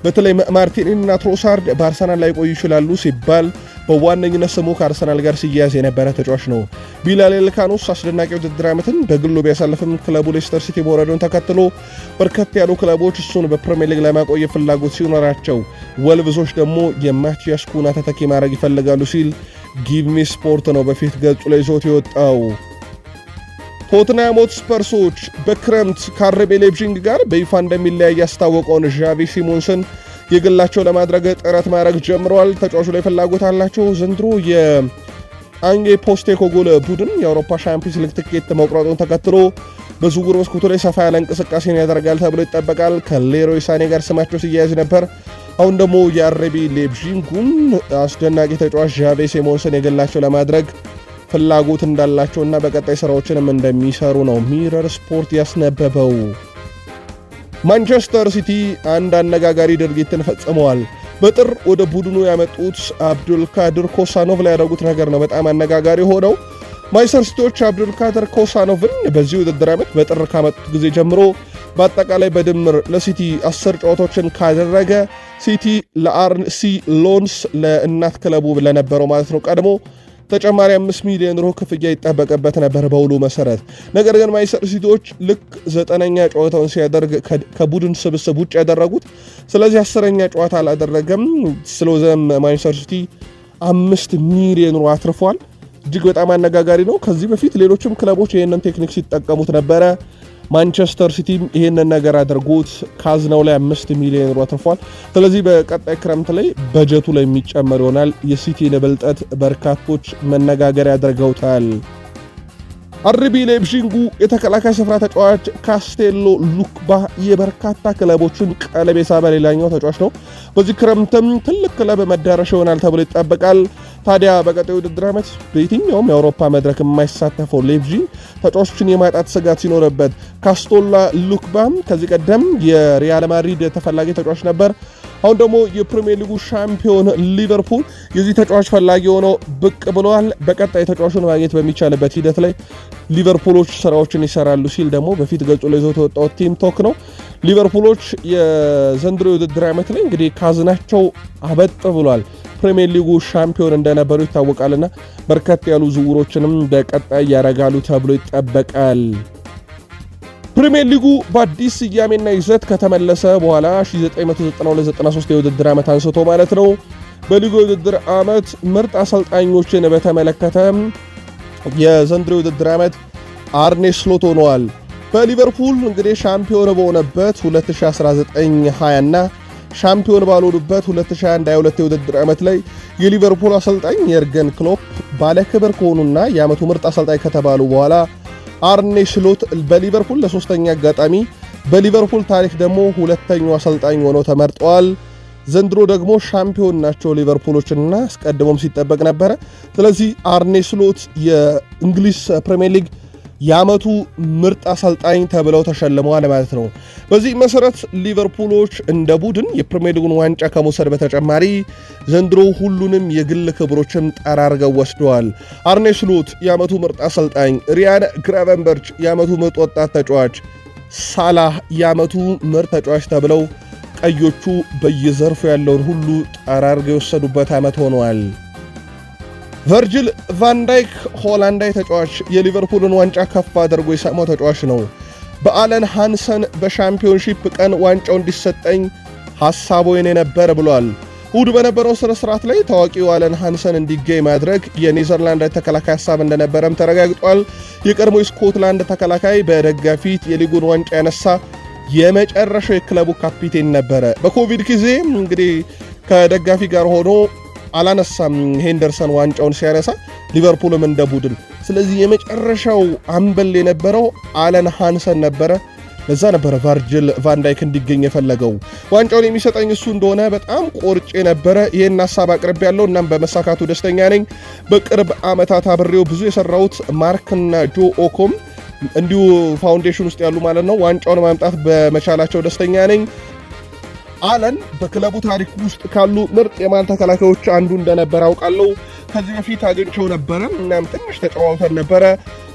በተለይ ማርቲኔሊ እና ትሮሳርድ በአርሰናል ላይ ቆዩ ይችላሉ ሲባል በዋነኝነት ስሙ ከአርሰናል ጋር ሲያያዝ የነበረ ተጫዋች ነው። ቢላል ኤልካኑስ አስደናቂ ውድድር ዓመትን በግሉ ቢያሳልፍም ክለቡ ሌስተር ሲቲ መውረዱን ተከትሎ በርከት ያሉ ክለቦች እሱን በፕሪሚየር ሊግ ለማቆየት ፍላጎት ሲኖራቸው፣ ወልቭሶች ደግሞ የማቲያስ ኩና ተተኪ ማድረግ ይፈልጋሉ ሲል ጊቭሚ ስፖርት ነው በፊት ገጹ ላይ ይዞት የወጣው። ቶትናም ሆትስፐርሶች በክረምት ከአርቢ ሌይፕዚግ ጋር በይፋ እንደሚለያይ ያስታወቀውን ዣቪ ሲሞንስን የግላቸው ለማድረግ ጥረት ማድረግ ጀምረዋል። ተጫዋቹ ላይ ፍላጎት አላቸው። ዘንድሮ የአንጌ ፖስቴኮግሉ ቡድን የአውሮፓ ሻምፒዮንስ ሊግ ትኬት መቁረጡን ተከትሎ በዝውውር መስኮቱ ላይ ሰፋ ያለ እንቅስቃሴን ያደርጋል ተብሎ ይጠበቃል። ከሌሮይ ሳኔ ጋር ስማቸው ሲያያዝ ነበር። አሁን ደግሞ የአርቢ ሌይፕዚጉን አስደናቂ ተጫዋች ዣቪ ሲሞንስን የግላቸው ለማድረግ ፍላጎት እንዳላቸውና በቀጣይ ስራዎችንም እንደሚሰሩ ነው ሚረር ስፖርት ያስነበበው። ማንቸስተር ሲቲ አንድ አነጋጋሪ ድርጊትን ፈጽመዋል። በጥር ወደ ቡድኑ ያመጡት አብዱልካድር ኮሳኖቭ ላይ ያደረጉት ነገር ነው በጣም አነጋጋሪ ሆነው። ማንቸስተር ሲቲዎች አብዱልካድር ኮሳኖቭን በዚህ ውድድር ዓመት በጥር ካመጡት ጊዜ ጀምሮ በአጠቃላይ በድምር ለሲቲ 10 ጨዋታዎችን ካደረገ ሲቲ ለአርሲ ሎንስ ለእናት ክለቡ ለነበረው ማለት ነው ቀድሞ ተጨማሪ 5 ሚሊዮን ዩሮ ክፍያ ይጠበቅበት ነበር በውሉ መሰረት። ነገር ግን ማንቸስተር ሲቲዎች ልክ 9ኛ ጨዋታውን ሲያደርግ ከቡድን ስብስብ ውጭ ያደረጉት፣ ስለዚህ 10ኛ ጨዋታ አላደረገም። ስለዚህም ማንቸስተር ሲቲ 5 ሚሊዮን ዩሮ አትርፏል። እጅግ በጣም አነጋጋሪ ነው። ከዚህ በፊት ሌሎችም ክለቦች ይህንን ቴክኒክ ሲጠቀሙት ነበረ። ማንቸስተር ሲቲም ይህንን ነገር አድርጎት ካዝናው ላይ 5 ሚሊዮን ዩሮ አትርፏል። ስለዚህ በቀጣይ ክረምት ላይ በጀቱ ላይ የሚጨመር ይሆናል። የሲቲን ብልጠት በርካቶች መነጋገር ያደርገውታል። አርቢ ሌይፕዚጉ የተከላካይ ስፍራ ተጫዋች ካስቴሎ ሉክባ የበርካታ ክለቦችን ቀለብ የሳበ ሌላኛው ተጫዋች ነው። በዚህ ክረምትም ትልቅ ክለብ መዳረሻ ይሆናል ተብሎ ይጠበቃል። ታዲያ በቀጣዩ ውድድር ዓመት በየትኛውም የአውሮፓ መድረክ የማይሳተፈው ሌይፕዚግ ተጫዋቾችን የማጣት ስጋት ሲኖርበት፣ ካስቶላ ሉክባም ከዚህ ቀደም የሪያል ማድሪድ ተፈላጊ ተጫዋች ነበር። አሁን ደግሞ የፕሪሚየር ሊጉ ሻምፒዮን ሊቨርፑል የዚህ ተጫዋች ፈላጊ ሆነው ብቅ ብለዋል። በቀጣይ ተጫዋቹን ማግኘት በሚቻልበት ሂደት ላይ ሊቨርፑሎች ስራዎችን ይሰራሉ ሲል ደግሞ በፊት ገጹ ላይ ይዞት የወጣው ቲም ቶክ ነው። ሊቨርፑሎች የዘንድሮ የውድድር ዓመት ላይ እንግዲህ ካዝናቸው አበጥ ብሏል። ፕሪሚየር ሊጉ ሻምፒዮን እንደነበሩ ይታወቃልና በርከት ያሉ ዝውውሮችንም በቀጣይ ያረጋሉ ተብሎ ይጠበቃል። ፕሪሚየር ሊጉ በአዲስ ስያሜና ይዘት ከተመለሰ በኋላ 1992-93 የውድድር ዓመት አንስቶ ማለት ነው በሊጉ የውድድር ዓመት ምርጥ አሰልጣኞችን በተመለከተ የዘንድሮ የውድድር ዓመት አርኔ ስሎት ሆነዋል። በሊቨርፑል እንግዲህ ሻምፒዮን በሆነበት 2019-20 እና ሻምፒዮን ባልሆኑበት 2021-22 የውድድር ዓመት ላይ የሊቨርፑል አሰልጣኝ የርገን ክሎፕ ባለክብር ከሆኑና የዓመቱ ምርጥ አሰልጣኝ ከተባሉ በኋላ አርኔ ስሎት በሊቨርፑል ለሶስተኛ አጋጣሚ በሊቨርፑል ታሪክ ደግሞ ሁለተኛው አሰልጣኝ ሆነው ተመርጠዋል። ዘንድሮ ደግሞ ሻምፒዮን ናቸው ሊቨርፑሎችና አስቀድሞም ሲጠበቅ ነበረ። ስለዚህ አርኔ ስሎት የእንግሊዝ ፕሪሚየር ሊግ የዓመቱ ምርጥ አሰልጣኝ ተብለው ተሸልመዋል ማለት ነው። በዚህ መሰረት ሊቨርፑሎች እንደ ቡድን የፕሪሚየር ሊጉን ዋንጫ ከመውሰድ በተጨማሪ ዘንድሮ ሁሉንም የግል ክብሮችን ጠራርገው ወስደዋል። አርኔ ስሎት የዓመቱ ምርጥ አሰልጣኝ፣ ሪያን ግራቨንበርች የዓመቱ ምርጥ ወጣት ተጫዋች፣ ሳላህ የዓመቱ ምርጥ ተጫዋች ተብለው ቀዮቹ በየዘርፉ ያለውን ሁሉ ጠራርገው የወሰዱበት ዓመት ሆነዋል። ቨርጅል ቫንዳይክ ሆላንዳዊ ተጫዋች የሊቨርፑልን ዋንጫ ከፍ አድርጎ የሳመው ተጫዋች ነው። በአለን ሃንሰን በሻምፒዮንሺፕ ቀን ዋንጫው እንዲሰጠኝ ሐሳቡ የኔ ነበር ብሏል። እሁድ በነበረው ስነ ስርዓት ላይ ታዋቂው አለን ሃንሰን እንዲገኝ ማድረግ የኔዘርላንድ ተከላካይ ሐሳብ እንደነበረም ተረጋግጧል። የቀድሞ ስኮትላንድ ተከላካይ በደጋፊ ፊት የሊጉን ዋንጫ ያነሳ የመጨረሻው የክለቡ ካፒቴን ነበረ። በኮቪድ ጊዜ እንግዲህ ከደጋፊ ጋር ሆኖ አላነሳም ሄንደርሰን ዋንጫውን ሲያነሳ ሊቨርፑልም እንደ ቡድን። ስለዚህ የመጨረሻው አምበል የነበረው አለን ሃንሰን ነበረ። ለዛ ነበረ ቨርጅል ቫንዳይክ እንዲገኝ የፈለገው። ዋንጫውን የሚሰጠኝ እሱ እንደሆነ በጣም ቆርጬ ነበረ። ይህን ሐሳብ አቅርብ ያለው እናም በመሳካቱ ደስተኛ ነኝ። በቅርብ ዓመታት አብሬው ብዙ የሰራሁት ማርክና ጆ ኦኮም እንዲሁ ፋውንዴሽን ውስጥ ያሉ ማለት ነው ዋንጫውን ማምጣት በመቻላቸው ደስተኛ ነኝ። አለን በክለቡ ታሪክ ውስጥ ካሉ ምርጥ የማል ተከላካዮች አንዱ እንደነበረ አውቃለሁ። ከዚህ በፊት አግኝቼው ነበረ እናም ትንሽ ተጨዋውተን ነበረ።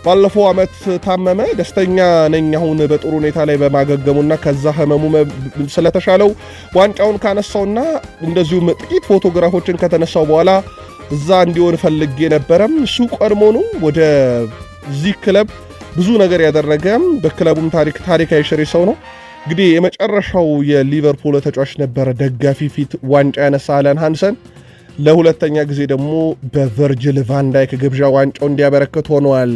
ባለፈው ዓመት ታመመ። ደስተኛ ነኝ አሁን በጥሩ ሁኔታ ላይ በማገገሙና ከዛ ህመሙ ስለተሻለው ዋንጫውን ካነሳውና እንደዚሁም ጥቂት ፎቶግራፎችን ከተነሳው በኋላ እዛ እንዲሆን ፈልጌ ነበረም። እሱ ቀድሞኑ ወደዚህ ክለብ ብዙ ነገር ያደረገ በክለቡም ታሪካዊ ሽሬ ሰው ነው። እንግዲህ የመጨረሻው የሊቨርፑል ተጫዋች ነበረ ደጋፊ ፊት ዋንጫ ያነሳ አለን ሃንሰን። ለሁለተኛ ጊዜ ደግሞ በቨርጅል ቫንዳይክ ግብዣ ዋንጫው እንዲያበረክት ሆነዋል።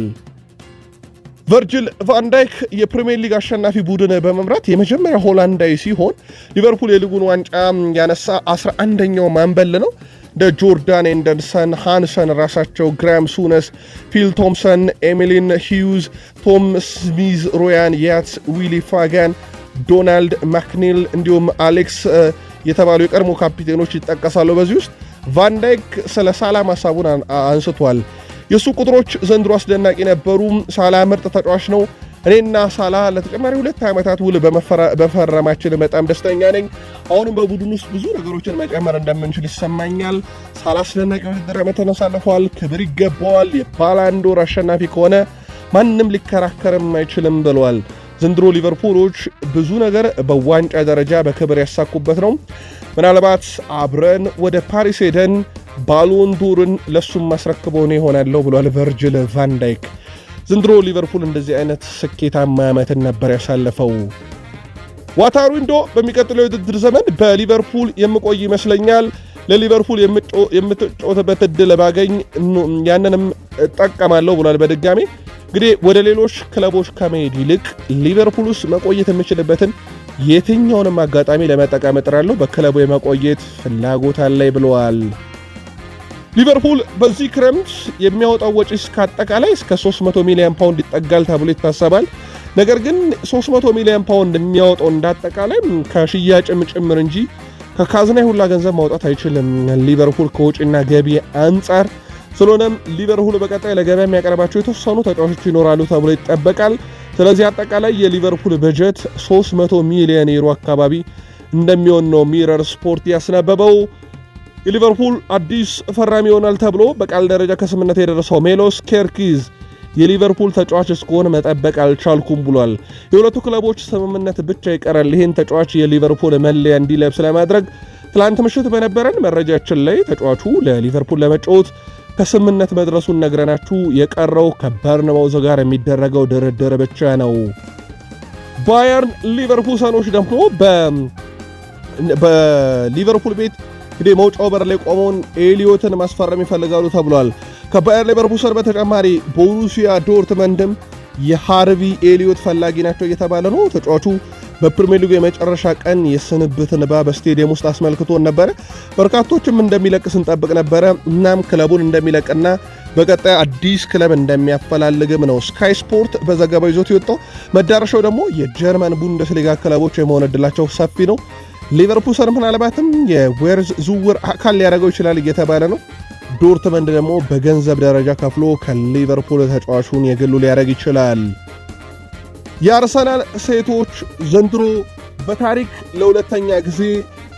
ቨርጅል ቫንዳይክ የፕሪሚየር ሊግ አሸናፊ ቡድን በመምራት የመጀመሪያ ሆላንዳዊ ሲሆን ሊቨርፑል የሊጉን ዋንጫ ያነሳ 11ኛው ማንበል ነው። እንደ ጆርዳን ኤንደርሰን፣ ሃንሰን ራሳቸው፣ ግራም ሱነስ፣ ፊል ቶምሰን፣ ኤሚሊን ሂውዝ፣ ቶም ስሚዝ፣ ሮያን ያትስ፣ ዊሊ ፋጋን፣ ዶናልድ ማክኒል እንዲሁም አሌክስ የተባሉ የቀድሞ ካፒቴኖች ይጠቀሳሉ። በዚህ ውስጥ ቫንዳይክ ስለ ሳላ ሐሳቡን አንስቷል። የእሱ ቁጥሮች ዘንድሮ አስደናቂ ነበሩ። ሳላ ምርጥ ተጫዋች ነው። እኔና ሳላ ለተጨማሪ 2 ዓመታት ውል በመፈረማችን በጣም ደስተኛ ነኝ። አሁንም በቡድን ውስጥ ብዙ ነገሮችን መጨመር እንደምንችል ይሰማኛል። ሳላ አስደናቂ ውድድር ዓመትን አሳልፏል። ክብር ይገባዋል። የባላንዶር አሸናፊ ከሆነ ማንም ሊከራከርም አይችልም ብለዋል። ዘንድሮ ሊቨርፑሎች ብዙ ነገር በዋንጫ ደረጃ በክብር ያሳኩበት ነው። ምናልባት አብረን ወደ ፓሪስ ሄደን ባሎንዶርን ለሱም ማስረክበው ነው ይሆናለሁ ብሏል ቨርጅል ቫንዳይክ። ዘንድሮ ሊቨርፑል እንደዚህ አይነት ስኬታማ ዓመትን ነበር ያሳለፈው። ዋታሩ ኢንዶ በሚቀጥለው የውድድር ዘመን በሊቨርፑል የምቆይ ይመስለኛል። ለሊቨርፑል የምትጫወትበት እድል ባገኝ ያንንም እጠቀማለሁ ብሏል። በድጋሚ እንግዲህ ወደ ሌሎች ክለቦች ከመሄድ ይልቅ ሊቨርፑል ውስጥ መቆየት የምችልበትን የትኛውንም አጋጣሚ ለመጠቀም እጥራለሁ። በክለቡ የመቆየት ፍላጎት አለኝ ብለዋል። ሊቨርፑል በዚህ ክረምት የሚያወጣው ወጪ አጠቃላይ እስከ 300 ሚሊዮን ፓውንድ ይጠጋል ተብሎ ይታሰባል። ነገር ግን 300 ሚሊዮን ፓውንድ የሚያወጣው እንዳጠቃላይ ከሽያጭም ጭምር እንጂ ከካዝና ሁላ ገንዘብ ማውጣት አይችልም ሊቨርፑል ከወጪና ገቢ አንጻር። ስለሆነም ሊቨርፑል በቀጣይ ለገበያ የሚያቀርባቸው የተወሰኑ ተጫዋቾች ይኖራሉ ተብሎ ይጠበቃል። ስለዚህ አጠቃላይ የሊቨርፑል በጀት 300 ሚሊዮን ዩሮ አካባቢ እንደሚሆን ነው ሚረር ስፖርት ያስነበበው። የሊቨርፑል አዲስ ፈራሚ ይሆናል ተብሎ በቃል ደረጃ ከስምምነት የደረሰው ሜሎስ ኬርኪዝ የሊቨርፑል ተጫዋች እስከሆነ መጠበቅ አልቻልኩም ብሏል። የሁለቱ ክለቦች ስምምነት ብቻ ይቀራል ይህን ተጫዋች የሊቨርፑል መለያ እንዲለብስ ለማድረግ። ትላንት ምሽት በነበረን መረጃችን ላይ ተጫዋቹ ለሊቨርፑል ለመጫወት ከስምምነት መድረሱን ነግረናችሁ የቀረው ከበርንማውዝ ጋር የሚደረገው ድርድር ብቻ ነው። ባየርን ሊቨርፑሰኖች ደግሞ በሊቨርፑል ቤት እንግዲህ መውጫው በር ላይ ቆመውን ኤሊዮትን ማስፈረም ይፈልጋሉ ተብሏል። ከባየር ሊቨርፑሰን በተጨማሪ ቦሩሲያ ዶርትመንድም የሃርቪ ኤሊዮት ፈላጊ ናቸው እየተባለ ነው። ተጫዋቹ በፕሪሚየር ሊጉ የመጨረሻ ቀን የስንብት ንባ በስቴዲየም ውስጥ አስመልክቶን ነበረ። በርካቶችም እንደሚለቅ ስንጠብቅ ነበረ። እናም ክለቡን እንደሚለቅና በቀጣይ አዲስ ክለብ እንደሚያፈላልግም ነው ስካይ ስፖርት በዘገባው ይዞት የወጣው። መዳረሻው ደግሞ የጀርመን ቡንደስሊጋ ክለቦች የመሆን ዕድላቸው ሰፊ ነው። ሊቨርፑል ምናልባትም የዌርዝ ዝውውር አካል ሊያደርገው ይችላል እየተባለ ነው። ዶርትመንድ ደግሞ በገንዘብ ደረጃ ከፍሎ ከሊቨርፑል ተጫዋቹን የግሉ ሊያደርግ ይችላል። የአርሰናል ሴቶች ዘንድሮ በታሪክ ለሁለተኛ ጊዜ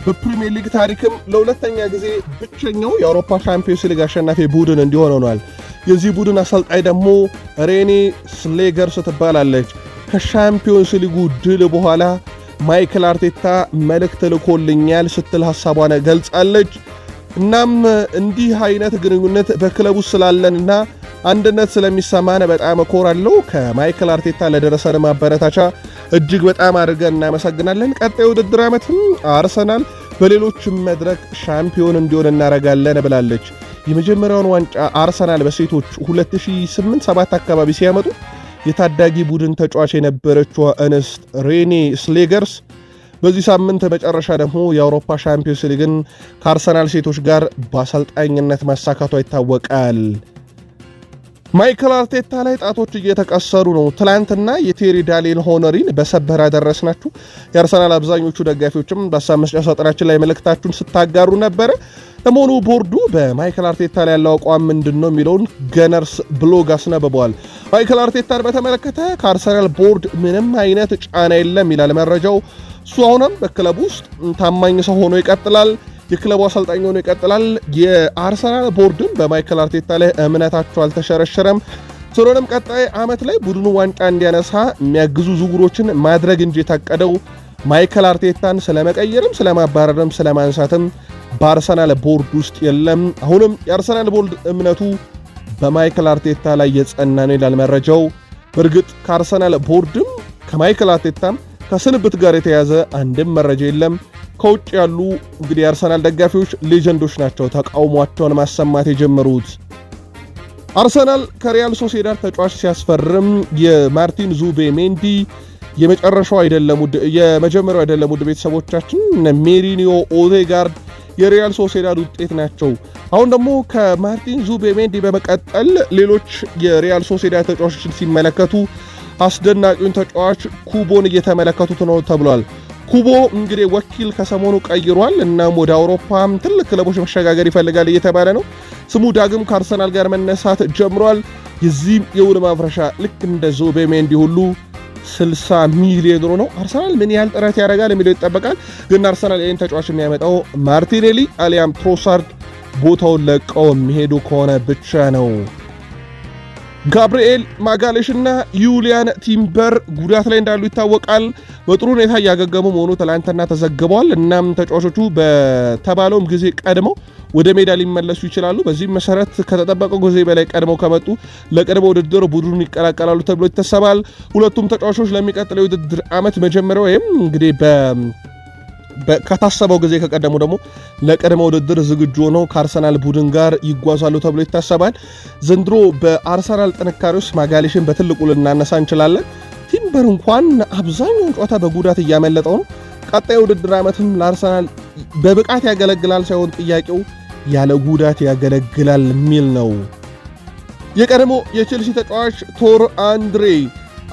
በፕሪሚየር ሊግ ታሪክም ለሁለተኛ ጊዜ ብቸኛው የአውሮፓ ሻምፒዮንስ ሊግ አሸናፊ ቡድን እንዲሆን ሆኗል። የዚህ ቡድን አሰልጣኝ ደግሞ ሬኔ ስሌገርስ ትባላለች። ከሻምፒዮንስ ሊጉ ድል በኋላ ማይክል አርቴታ መልእክት ልኮልኛል ስትል ሐሳቧን ገልጻለች። እናም እንዲህ አይነት ግንኙነት በክለቡ ስላለንና አንድነት ስለሚሰማን በጣም እኮራለሁ። ከማይክል አርቴታ ለደረሰን ማበረታቻ እጅግ በጣም አድርገን እናመሰግናለን። ቀጣይ ውድድር ዓመትም አርሰናል በሌሎችም መድረክ ሻምፒዮን እንዲሆን እናረጋለን ብላለች። የመጀመሪያውን ዋንጫ አርሰናል በሴቶች 2008-7 አካባቢ ሲያመጡ የታዳጊ ቡድን ተጫዋች የነበረችው እንስት ሬኔ ስሌገርስ በዚህ ሳምንት መጨረሻ ደግሞ የአውሮፓ ሻምፒዮንስ ሊግን ከአርሰናል ሴቶች ጋር በአሰልጣኝነት ማሳካቷ ይታወቃል። ማይክል አርቴታ ላይ ጣቶች እየተቀሰሩ ነው። ትላንትና የቴሪ ዳሌን ሆነሪን በሰበር ያደረስናችሁ የአርሰናል አብዛኞቹ ደጋፊዎችም በሀሳብ መስጫ ሳጥናችን ላይ መልእክታችሁን ስታጋሩ ነበረ። ለመሆኑ ቦርዱ በማይክል አርቴታ ላይ ያለው አቋም ምንድን ነው የሚለውን ገነርስ ብሎግ አስነብበዋል። ማይክል አርቴታን በተመለከተ ከአርሰናል ቦርድ ምንም አይነት ጫና የለም ይላል መረጃው። እሱ አሁንም በክለቡ ውስጥ ታማኝ ሰው ሆኖ ይቀጥላል። የክለቡ አሰልጣኝ ሆኖ ይቀጥላል። የአርሰናል ቦርድም በማይክል አርቴታ ላይ እምነታቸው አልተሸረሸረም። ስለሆነም ቀጣይ ዓመት ላይ ቡድኑ ዋንጫ እንዲያነሳ የሚያግዙ ዝውውሮችን ማድረግ እንጂ የታቀደው ማይክል አርቴታን ስለመቀየርም ስለማባረርም ስለማንሳትም በአርሰናል ቦርድ ውስጥ የለም። አሁንም የአርሰናል ቦርድ እምነቱ በማይክል አርቴታ ላይ የጸና ነው ይላል መረጃው። በእርግጥ ከአርሰናል ቦርድም ከማይክል አርቴታም ከስንብት ጋር የተያዘ አንድም መረጃ የለም። ከውጭ ያሉ እንግዲህ የአርሰናል ደጋፊዎች ሌጀንዶች ናቸው ተቃውሟቸውን ማሰማት የጀመሩት። አርሰናል ከሪያል ሶሴዳድ ተጫዋች ሲያስፈርም የማርቲን ዙቤሜንዲ የመጀመሪያው አይደለም ውድ ቤተሰቦቻችን። ሜሪኒዮ ኦዴጋርድ የሪያል ሶሴዳድ ውጤት ናቸው። አሁን ደግሞ ከማርቲን ዙቤሜንዲ በመቀጠል ሌሎች የሪያል ሶሴዳድ ተጫዋቾችን ሲመለከቱ አስደናቂውን ተጫዋች ኩቦን እየተመለከቱት ነው ተብሏል። ኩቦ እንግዲህ ወኪል ከሰሞኑ ቀይሯል። እናም ወደ አውሮፓም ትልቅ ክለቦች መሸጋገር ይፈልጋል እየተባለ ነው። ስሙ ዳግም ከአርሰናል ጋር መነሳት ጀምሯል። የዚህም የውል ማፍረሻ ልክ እንደ ዙቤሜንዲ ሁሉ 60 ሚሊዮን ዩሮ ነው። አርሰናል ምን ያህል ጥረት ያደርጋል የሚለው ይጠበቃል። ግን አርሰናል ይህን ተጫዋች የሚያመጣው ማርቲኔሊ አሊያም ትሮሳርድ ቦታውን ለቀው የሚሄዱ ከሆነ ብቻ ነው። ጋብርኤል ማጋሌሽና ዩሊያን ቲምበር ጉዳት ላይ እንዳሉ ይታወቃል። በጥሩ ሁኔታ እያገገሙ መሆኑ ትላንትና ተዘግቧል። እናም ተጫዋቾቹ በተባለውም ጊዜ ቀድመው ወደ ሜዳ ሊመለሱ ይችላሉ። በዚህም መሰረት ከተጠበቀው ጊዜ በላይ ቀድመው ከመጡ ለቅድመ ውድድር ቡድኑን ይቀላቀላሉ ተብሎ ይታሰባል። ሁለቱም ተጫዋቾች ለሚቀጥለው የውድድር ዓመት መጀመሪያ ወይም እንግዲህ ከታሰበው ጊዜ ከቀደሙ ደግሞ ለቅድመ ውድድር ዝግጁ ሆነው ከአርሰናል ቡድን ጋር ይጓዛሉ ተብሎ ይታሰባል። ዘንድሮ በአርሰናል ጥንካሬ ውስጥ ማጋሌሽን በትልቁ ልናነሳ እንችላለን። ቲምበር እንኳን አብዛኛውን ጨዋታ በጉዳት እያመለጠው ነው። ቀጣይ ውድድር ዓመትም ለአርሰናል በብቃት ያገለግላል ሳይሆን ጥያቄው ያለ ጉዳት ያገለግላል የሚል ነው። የቀድሞ የቼልሲ ተጫዋች ቶር አንድሬ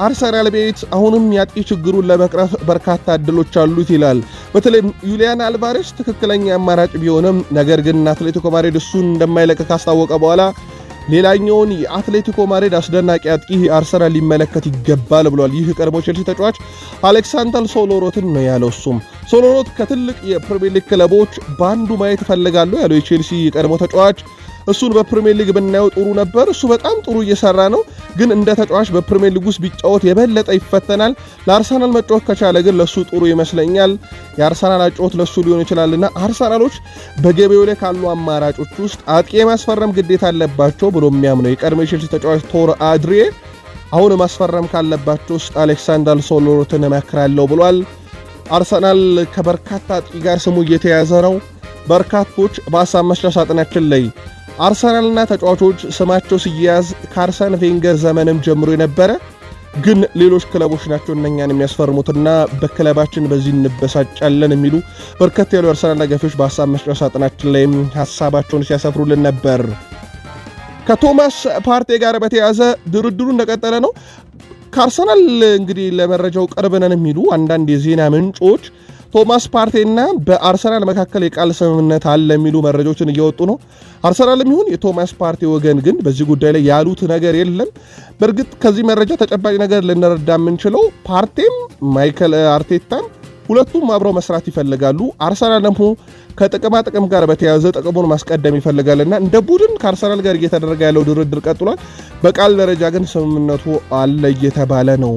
አርሰናል ቤት አሁንም ያጥቂ ችግሩን ለመቅረፍ በርካታ እድሎች አሉት ይላል። በተለይም ዩሊያን አልቫሬስ ትክክለኛ አማራጭ ቢሆንም ነገር ግን አትሌቲኮ ማድሪድ እሱን እንደማይለቅ ካስታወቀ በኋላ ሌላኛውን የአትሌቲኮ ማድሪድ አስደናቂ አጥቂ አርሰናል ሊመለከት ይገባል ብሏል። ይህ ቀድሞ ቼልሲ ተጫዋች አሌክሳንደር ሶሎሮትን ነው ያለው። እሱም ሶሎሮት ከትልቅ የፕሪሚየር ሊግ ክለቦች በአንዱ ማየት እፈልጋለሁ ያለው የቼልሲ ቀድሞ ተጫዋች እሱን በፕሪሚየር ሊግ ብናየው ጥሩ ነበር። እሱ በጣም ጥሩ እየሰራ ነው፣ ግን እንደ ተጫዋች በፕሪሚየር ሊግ ውስጥ ቢጫወት የበለጠ ይፈተናል። ለአርሰናል መጫወት ከቻለ ግን ለሱ ጥሩ ይመስለኛል። የአርሰናል አጫወት ለሱ ሊሆን ይችላልና አርሰናሎች በገበያው ላይ ካሉ አማራጮች ውስጥ አጥቂ የማስፈረም ግዴታ አለባቸው ብሎ የሚያምነው የቀድሞ የቼልሲ ተጫዋች ቶር አድሬ አሁን ማስፈረም ካለባቸው ውስጥ አሌክሳንደር ሶሎሮትን እመክራለሁ ብሏል። አርሰናል ከበርካታ አጥቂ ጋር ስሙ እየተያዘ ነው። በርካቶች በሀሳብ መስጫ ሳጥናችን ላይ አርሰናልና ተጫዋቾች ስማቸው ሲያያዝ ከአርሰን ቬንገር ዘመንም ጀምሮ የነበረ ግን ሌሎች ክለቦች ናቸው እነኛን የሚያስፈርሙትና በክለባችን በዚህ እንበሳጫለን የሚሉ በርከት ያሉ አርሰናል ደጋፊዎች በሀሳብ መስጫ ሳጥናችን ላይ ሀሳባቸውን ሲያሰፍሩልን ነበር። ከቶማስ ፓርቴ ጋር በተያያዘ ድርድሩ እንደቀጠለ ነው። ከአርሰናል እንግዲህ ለመረጃው ቅርብ ነን የሚሉ አንዳንድ የዜና ምንጮች ቶማስ ፓርቴና በአርሰናል መካከል የቃል ስምምነት አለ የሚሉ መረጃዎችን እየወጡ ነው። አርሰናልም ይሁን የቶማስ ፓርቴ ወገን ግን በዚህ ጉዳይ ላይ ያሉት ነገር የለም። በእርግጥ ከዚህ መረጃ ተጨባጭ ነገር ልንረዳ የምንችለው ፓርቴም ማይከል አርቴታም ሁለቱም አብረው መስራት ይፈልጋሉ። አርሰናል ደግሞ ከጥቅማ ጥቅም ጋር በተያያዘ ጥቅሙን ማስቀደም ይፈልጋልና እንደ ቡድን ከአርሰናል ጋር እየተደረገ ያለው ድርድር ቀጥሏል። በቃል ደረጃ ግን ስምምነቱ አለ እየተባለ ነው።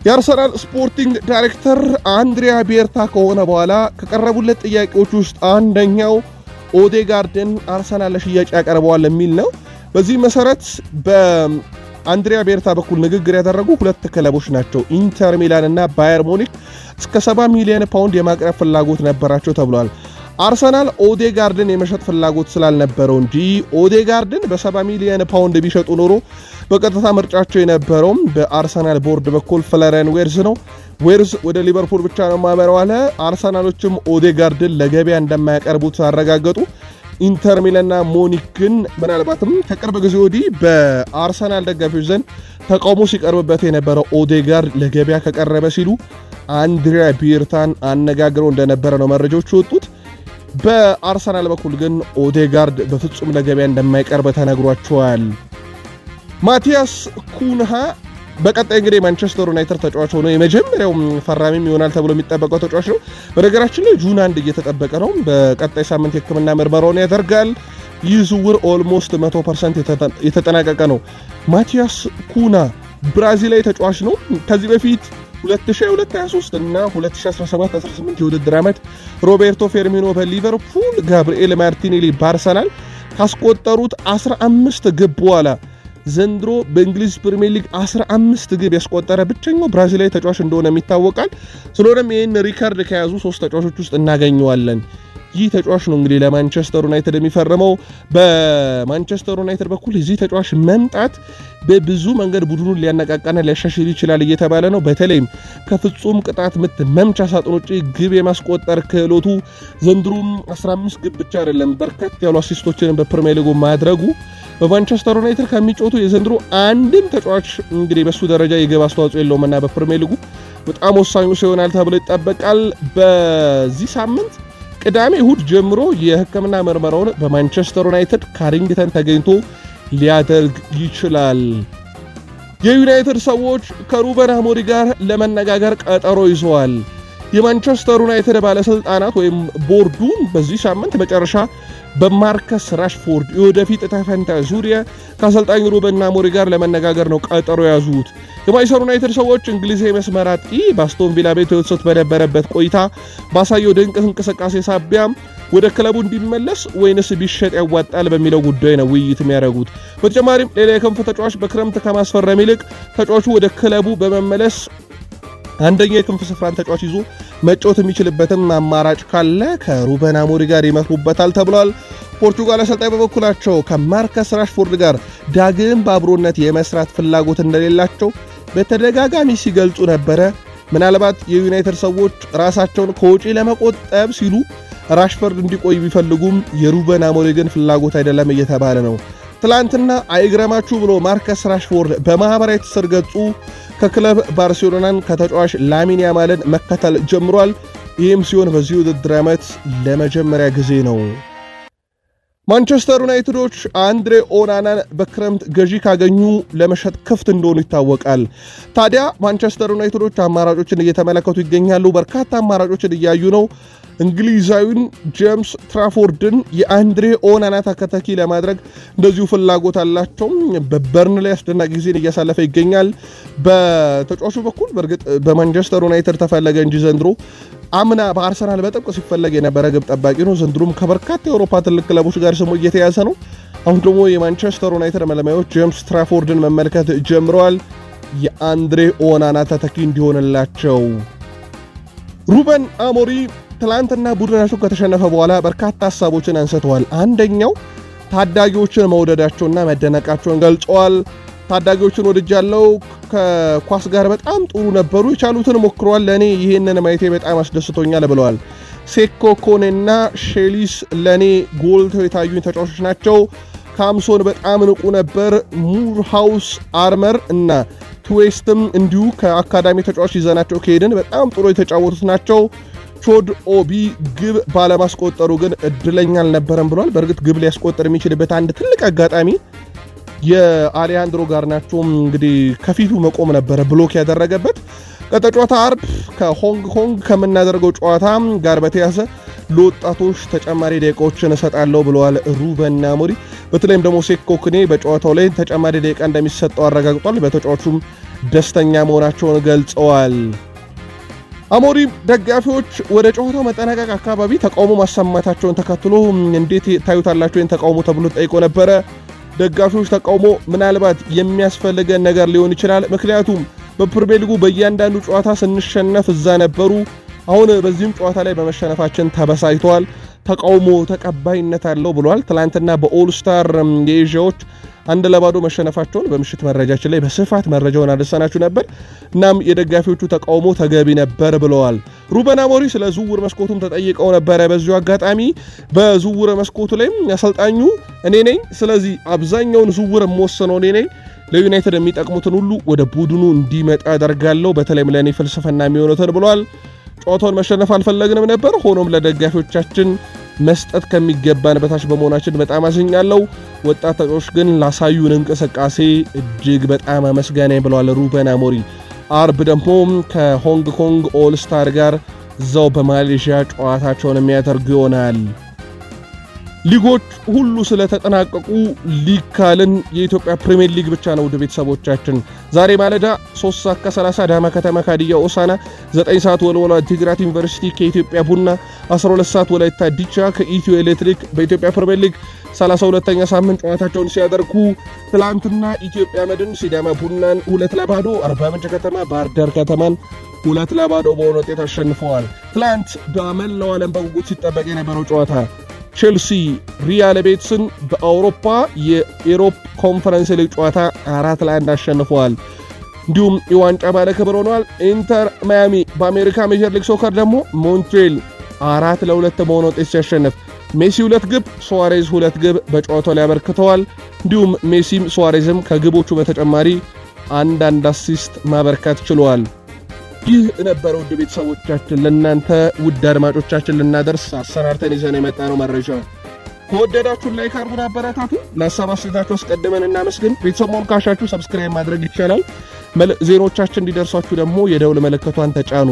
የአርሰናል ስፖርቲንግ ዳይሬክተር አንድሪያ ቤርታ ከሆነ በኋላ ከቀረቡለት ጥያቄዎች ውስጥ አንደኛው ኦዴጋርድን አርሰናል ለሽያጭ ያቀርበዋል የሚል ነው። በዚህ መሰረት በአንድሪያ ቤርታ በኩል ንግግር ያደረጉ ሁለት ክለቦች ናቸው። ኢንተር ሚላን እና ባየር ሙኒክ እስከ 70 ሚሊዮን ፓውንድ የማቅረብ ፍላጎት ነበራቸው ተብሏል። አርሰናል ኦዴጋርድን የመሸጥ ፍላጎት ስላልነበረው እንጂ ኦዴጋርድን በ70 ሚሊዮን ፓውንድ ቢሸጡ ኖሮ በቀጥታ ምርጫቸው የነበረውም በአርሰናል ቦርድ በኩል ፍሎሪያን ዌርዝ ነው። ዌርዝ ወደ ሊቨርፑል ብቻ ነው ማመራው አለ። አርሰናሎችም ኦዴጋርድን ለገበያ እንደማያቀርቡት አረጋገጡ። ኢንተር ሚላንና ሙኒክ ግን ምናልባትም ከቅርብ ጊዜ ወዲህ በአርሰናል ደጋፊዎች ዘንድ ተቃውሞ ሲቀርብበት የነበረው ኦዴጋርድ ለገበያ ከቀረበ ሲሉ አንድሪያ ቤርታን አነጋግረው እንደነበረ ነው መረጃዎች ወጡት። በአርሰናል በኩል ግን ኦዴጋርድ በፍጹም ለገበያ እንደማይቀርብ ተነግሯቸዋል። ማቲያስ ኩንሃ በቀጣይ እንግዲህ ማንቸስተር ዩናይትድ ተጫዋች ሆኖ የመጀመሪያው ፈራሚም ይሆናል ተብሎ የሚጠበቀው ተጫዋች ነው። በነገራችን ላይ ጁን 1 እየተጠበቀ ነው። በቀጣይ ሳምንት የሕክምና ምርመራውን ያደርጋል። ይህ ዝውውር ኦልሞስት 100% የተጠናቀቀ ነው። ማቲያስ ኩና ብራዚላዊ ተጫዋች ነው። ከዚህ በፊት 2022-23 እና 2017-18 የውድድር ዓመት ሮቤርቶ ፌርሚኖ በሊቨርፑል፣ ጋብሪኤል ማርቲኔሊ በአርሰናል ካስቆጠሩት 15 ግብ በኋላ ዘንድሮ በእንግሊዝ ፕሪሚየር ሊግ 15 ግብ ያስቆጠረ ብቸኛው ብራዚላዊ ተጫዋች እንደሆነ ይታወቃል። ስለሆነም ይህን ሪካርድ ከያዙ 3 ተጫዋቾች ውስጥ እናገኘዋለን። ይህ ተጫዋች ነው እንግዲህ ለማንቸስተር ዩናይትድ የሚፈርመው። በማንቸስተር ዩናይትድ በኩል እዚህ ተጫዋች መምጣት በብዙ መንገድ ቡድኑን ሊያነቃቃና ሊያሻሽል ይችላል እየተባለ ነው። በተለይም ከፍጹም ቅጣት ምት መምቻ ሳጥን ውጪ ግብ የማስቆጠር ክህሎቱ ዘንድሮም 15 ግብ ብቻ አይደለም በርከት ያሉ አሲስቶችን በፕሪሚየር ሊጉ ማድረጉ በማንቸስተር ዩናይትድ ከሚጮቱ የዘንድሮ አንድም ተጫዋች እንግዲህ በሱ ደረጃ የግብ አስተዋጽኦ የለውምና በፕሪሚየር ሊጉ በጣም ወሳኙ ሲሆናል ተብሎ ይጠበቃል። በዚህ ሳምንት ቅዳሜ እሁድ ጀምሮ የሕክምና ምርመራውን በማንቸስተር ዩናይትድ ካሪንግተን ተገኝቶ ሊያደርግ ይችላል። የዩናይትድ ሰዎች ከሩበን አሞሪም ጋር ለመነጋገር ቀጠሮ ይዘዋል። የማንቸስተር ዩናይትድ ባለስልጣናት ወይም ቦርዱን በዚህ ሳምንት መጨረሻ በማርከስ ራሽፎርድ የወደፊት ዕጣ ፈንታ ዙሪያ ከአሰልጣኝ ሩበን አሞሪም ጋር ለመነጋገር ነው ቀጠሮ ያዙት። የማንቸስተር ዩናይትድ ሰዎች እንግሊዛዊ መስመር አጥቂ በአስቶን ቪላ ቤት ተወስዶት በነበረበት ቆይታ ባሳየው ድንቅ እንቅስቃሴ ሳቢያ ወደ ክለቡ እንዲመለስ ወይንስ ቢሸጥ ያዋጣል በሚለው ጉዳይ ነው ውይይት የሚያደርጉት። በተጨማሪም ሌላ የክንፍ ተጫዋች በክረምት ከማስፈረም ይልቅ ተጫዋቹ ወደ ክለቡ በመመለስ አንደኛ የክንፍ ስፍራን ተጫዋች ይዞ መጫወት የሚችልበትም አማራጭ ካለ ከሩበን አሞሪም ጋር ይመክሩበታል ተብሏል። ፖርቹጋል አሰልጣኝ በበኩላቸው ከማርከስ ራሽፎርድ ጋር ዳግም በአብሮነት የመስራት ፍላጎት እንደሌላቸው በተደጋጋሚ ሲገልጹ ነበረ። ምናልባት የዩናይትድ ሰዎች ራሳቸውን ከውጪ ለመቆጠብ ሲሉ ራሽፎርድ እንዲቆይ ቢፈልጉም የሩበን አሞሪም ግን ፍላጎት አይደለም እየተባለ ነው። ትላንትና አይግረማችሁ ብሎ ማርከስ ራሽፎርድ በማህበራዊ ትስስር ገጹ ከክለብ ባርሴሎናን ከተጫዋች ላሚን ያማልን መከተል ጀምሯል። ይህም ሲሆን በዚህ ውድድር ዓመት ለመጀመሪያ ጊዜ ነው። ማንቸስተር ዩናይትዶች አንድሬ ኦናናን በክረምት ገዢ ካገኙ ለመሸጥ ክፍት እንደሆኑ ይታወቃል። ታዲያ ማንቸስተር ዩናይትዶች አማራጮችን እየተመለከቱ ይገኛሉ። በርካታ አማራጮችን እያዩ ነው። እንግሊዛዊን ጄምስ ትራፎርድን የአንድሬ ኦናና ተከታኪ ለማድረግ እንደዚሁ ፍላጎት አላቸው። በበርንሌይ አስደናቂ ጊዜን እያሳለፈ ይገኛል። በተጫዋቹ በኩል በእርግጥ በማንቸስተር ዩናይትድ ተፈለገ እንጂ ዘንድሮ አምና በአርሰናል በጥብቅ ሲፈለግ የነበረ ግብ ጠባቂ ነው። ዘንድሮም ከበርካታ የአውሮፓ ትልቅ ክለቦች ጋር ስሙ እየተያዘ ነው። አሁን ደግሞ የማንቸስተር ዩናይትድ መለማዮች ጄምስ ትራፎርድን መመልከት ጀምረዋል። የአንድሬ ኦናና ተተኪ እንዲሆንላቸው ሩበን አሞሪም ትላንትና ቡድናቸው ከተሸነፈ በኋላ በርካታ ሀሳቦችን አንስተዋል። አንደኛው ታዳጊዎችን መውደዳቸውና መደነቃቸውን ገልጸዋል። ታዳጊዎችን ወድጃለሁ፣ ከኳስ ጋር በጣም ጥሩ ነበሩ፣ የቻሉትን ሞክረዋል፣ ለእኔ ይህንን ማየቴ በጣም አስደስቶኛል ብለዋል። ሴኮ ኮኔና ሼሊስ ለእኔ ጎልተው የታዩኝ ተጫዋቾች ናቸው። ካምሶን በጣም ንቁ ነበር። ሙርሃውስ፣ አርመር እና ትዌስትም እንዲሁ ከአካዳሚ ተጫዋች ይዘናቸው ከሄድን በጣም ጥሩ የተጫወቱት ናቸው። ቾድ ኦቢ ግብ ባለማስቆጠሩ ግን እድለኛ አልነበረም ብሏል። በእርግጥ ግብ ሊያስቆጠር የሚችልበት አንድ ትልቅ አጋጣሚ የአሊያንድሮ ጋርናቾ እንግዲህ ከፊቱ መቆም ነበረ ብሎክ ያደረገበት። ቀጣይ ጨዋታ አርብ ከሆንግ ኮንግ ከምናደርገው ጨዋታ ጋር በተያዘ ለወጣቶች ተጨማሪ ደቂቃዎችን እሰጣለሁ ብለዋል ሩበን አሞሪም። በተለይም ደግሞ ሴኮ ኮኔ በጨዋታው ላይ ተጨማሪ ደቂቃ እንደሚሰጠው አረጋግጧል። በተጫዋቹም ደስተኛ መሆናቸውን ገልጸዋል። አሞሪም ደጋፊዎች ወደ ጨዋታው መጠናቀቅ አካባቢ ተቃውሞ ማሰማታቸውን ተከትሎ እንዴት ታዩታላችሁ ይህን ተቃውሞ ተብሎ ጠይቆ ነበረ። ደጋፊዎች ተቃውሞ ምናልባት የሚያስፈልገን ነገር ሊሆን ይችላል፣ ምክንያቱም በፕሪሚየር ሊጉ በእያንዳንዱ ጨዋታ ስንሸነፍ እዛ ነበሩ። አሁን በዚህም ጨዋታ ላይ በመሸነፋችን ተበሳጭተዋል። ተቃውሞ ተቀባይነት አለው ብሏል። ትላንትና በኦልስታር የኤዥያዎች 1-0 መሸነፋቸውን በምሽት መረጃችን ላይ በስፋት መረጃውን አደረሰናችሁ ነበር። እናም የደጋፊዎቹ ተቃውሞ ተገቢ ነበር ብለዋል። ሩበን አሞሪም ስለ ዝውውር መስኮቱም ተጠይቀው ነበረ። በዚሁ አጋጣሚ በዝውውር መስኮቱ ላይ አሰልጣኙ እኔ ነኝ፣ ስለዚህ አብዛኛውን ዝውውር የምወስነው እኔ ነኝ፣ ለዩናይትድ የሚጠቅሙትን ሁሉ ወደ ቡድኑ እንዲመጣ አደርጋለሁ፣ በተለይም ለእኔ ፍልስፍና የሚሆኑትን ብለዋል። ጨዋታውን መሸነፍ አልፈለግንም ነበር፣ ሆኖም ለደጋፊዎቻችን መስጠት ከሚገባን በታች በመሆናችን በጣም አዝኛለሁ። ወጣት ተጫዋቾች ግን ላሳዩን እንቅስቃሴ እጅግ በጣም አመስጋኝ ብለዋል ሩበን አሞሪም። አርብ ደግሞ ከሆንግ ኮንግ ኦልስታር ጋር እዛው በማሌዥያ ጨዋታቸውን የሚያደርጉ ይሆናል። ሊጎች ሁሉ ስለተጠናቀቁ ሊግ ካልን የኢትዮጵያ ፕሪሚየር ሊግ ብቻ ነው። ውድ ቤተሰቦቻችን ዛሬ ማለዳ 3:30 አዳማ ከተማ ከሀዲያ ሆሳዕና፣ 9 ወልዋሎ ዓዲግራት ዩኒቨርሲቲ ከኢትዮጵያ ቡና፣ 12 ወላይታ ዲቻ ከኢትዮ ኤሌክትሪክ በኢትዮጵያ ፕሪሚየር ሊግ 32ኛ ሳምንት ጨዋታቸውን ሲያደርጉ ትላንትና ኢትዮጵያ መድን ሲዳማ ቡናን 2-0፣ አርባ ምንጭ ከተማ ባህር ዳር ከተማን 2-0 በሆነ ውጤት አሸንፈዋል። ትላንት በመላው ዓለም በጉጉት ሲጠበቅ የነበረው ጨዋታ ቼልሲ ሪያል ቤትስን በአውሮፓ የኢሮፕ ኮንፈረንስ ሊግ ጨዋታ 4-1 አሸንፈዋል። እንዲሁም የዋንጫ ባለ ክብር ሆነዋል። ኢንተር ማያሚ በአሜሪካ ሜጀር ሊግ ሶከር ደግሞ ሞንትሬል 4-2 በሆነ ውጤት ሲያሸንፍ ሜሲ 2 ግብ፣ ሱዋሬዝ 2 ግብ በጨዋታው ላይ አበርክተዋል። እንዲሁም ሜሲም ሱዋሬዝም ከግቦቹ በተጨማሪ አንዳንድ አሲስት ማበርከት ችለዋል። ይህ ነበረ ውድ ቤተሰቦቻችን ለእናንተ ውድ አድማጮቻችን ልናደርስ አሰናርተን ይዘን የመጣነው መረጃ። ከወደዳችሁን ላይክ አድርጉን፣ አበረታቱ። ለሀሳብ አስተያየታችሁ አስቀድመን እናመስግን። ቤተሰብ መሆን ካሻችሁ ሰብስክራይብ ማድረግ ይቻላል። ዜናዎቻችን እንዲደርሷችሁ ደግሞ የደውል ምልክቷን ተጫኑ።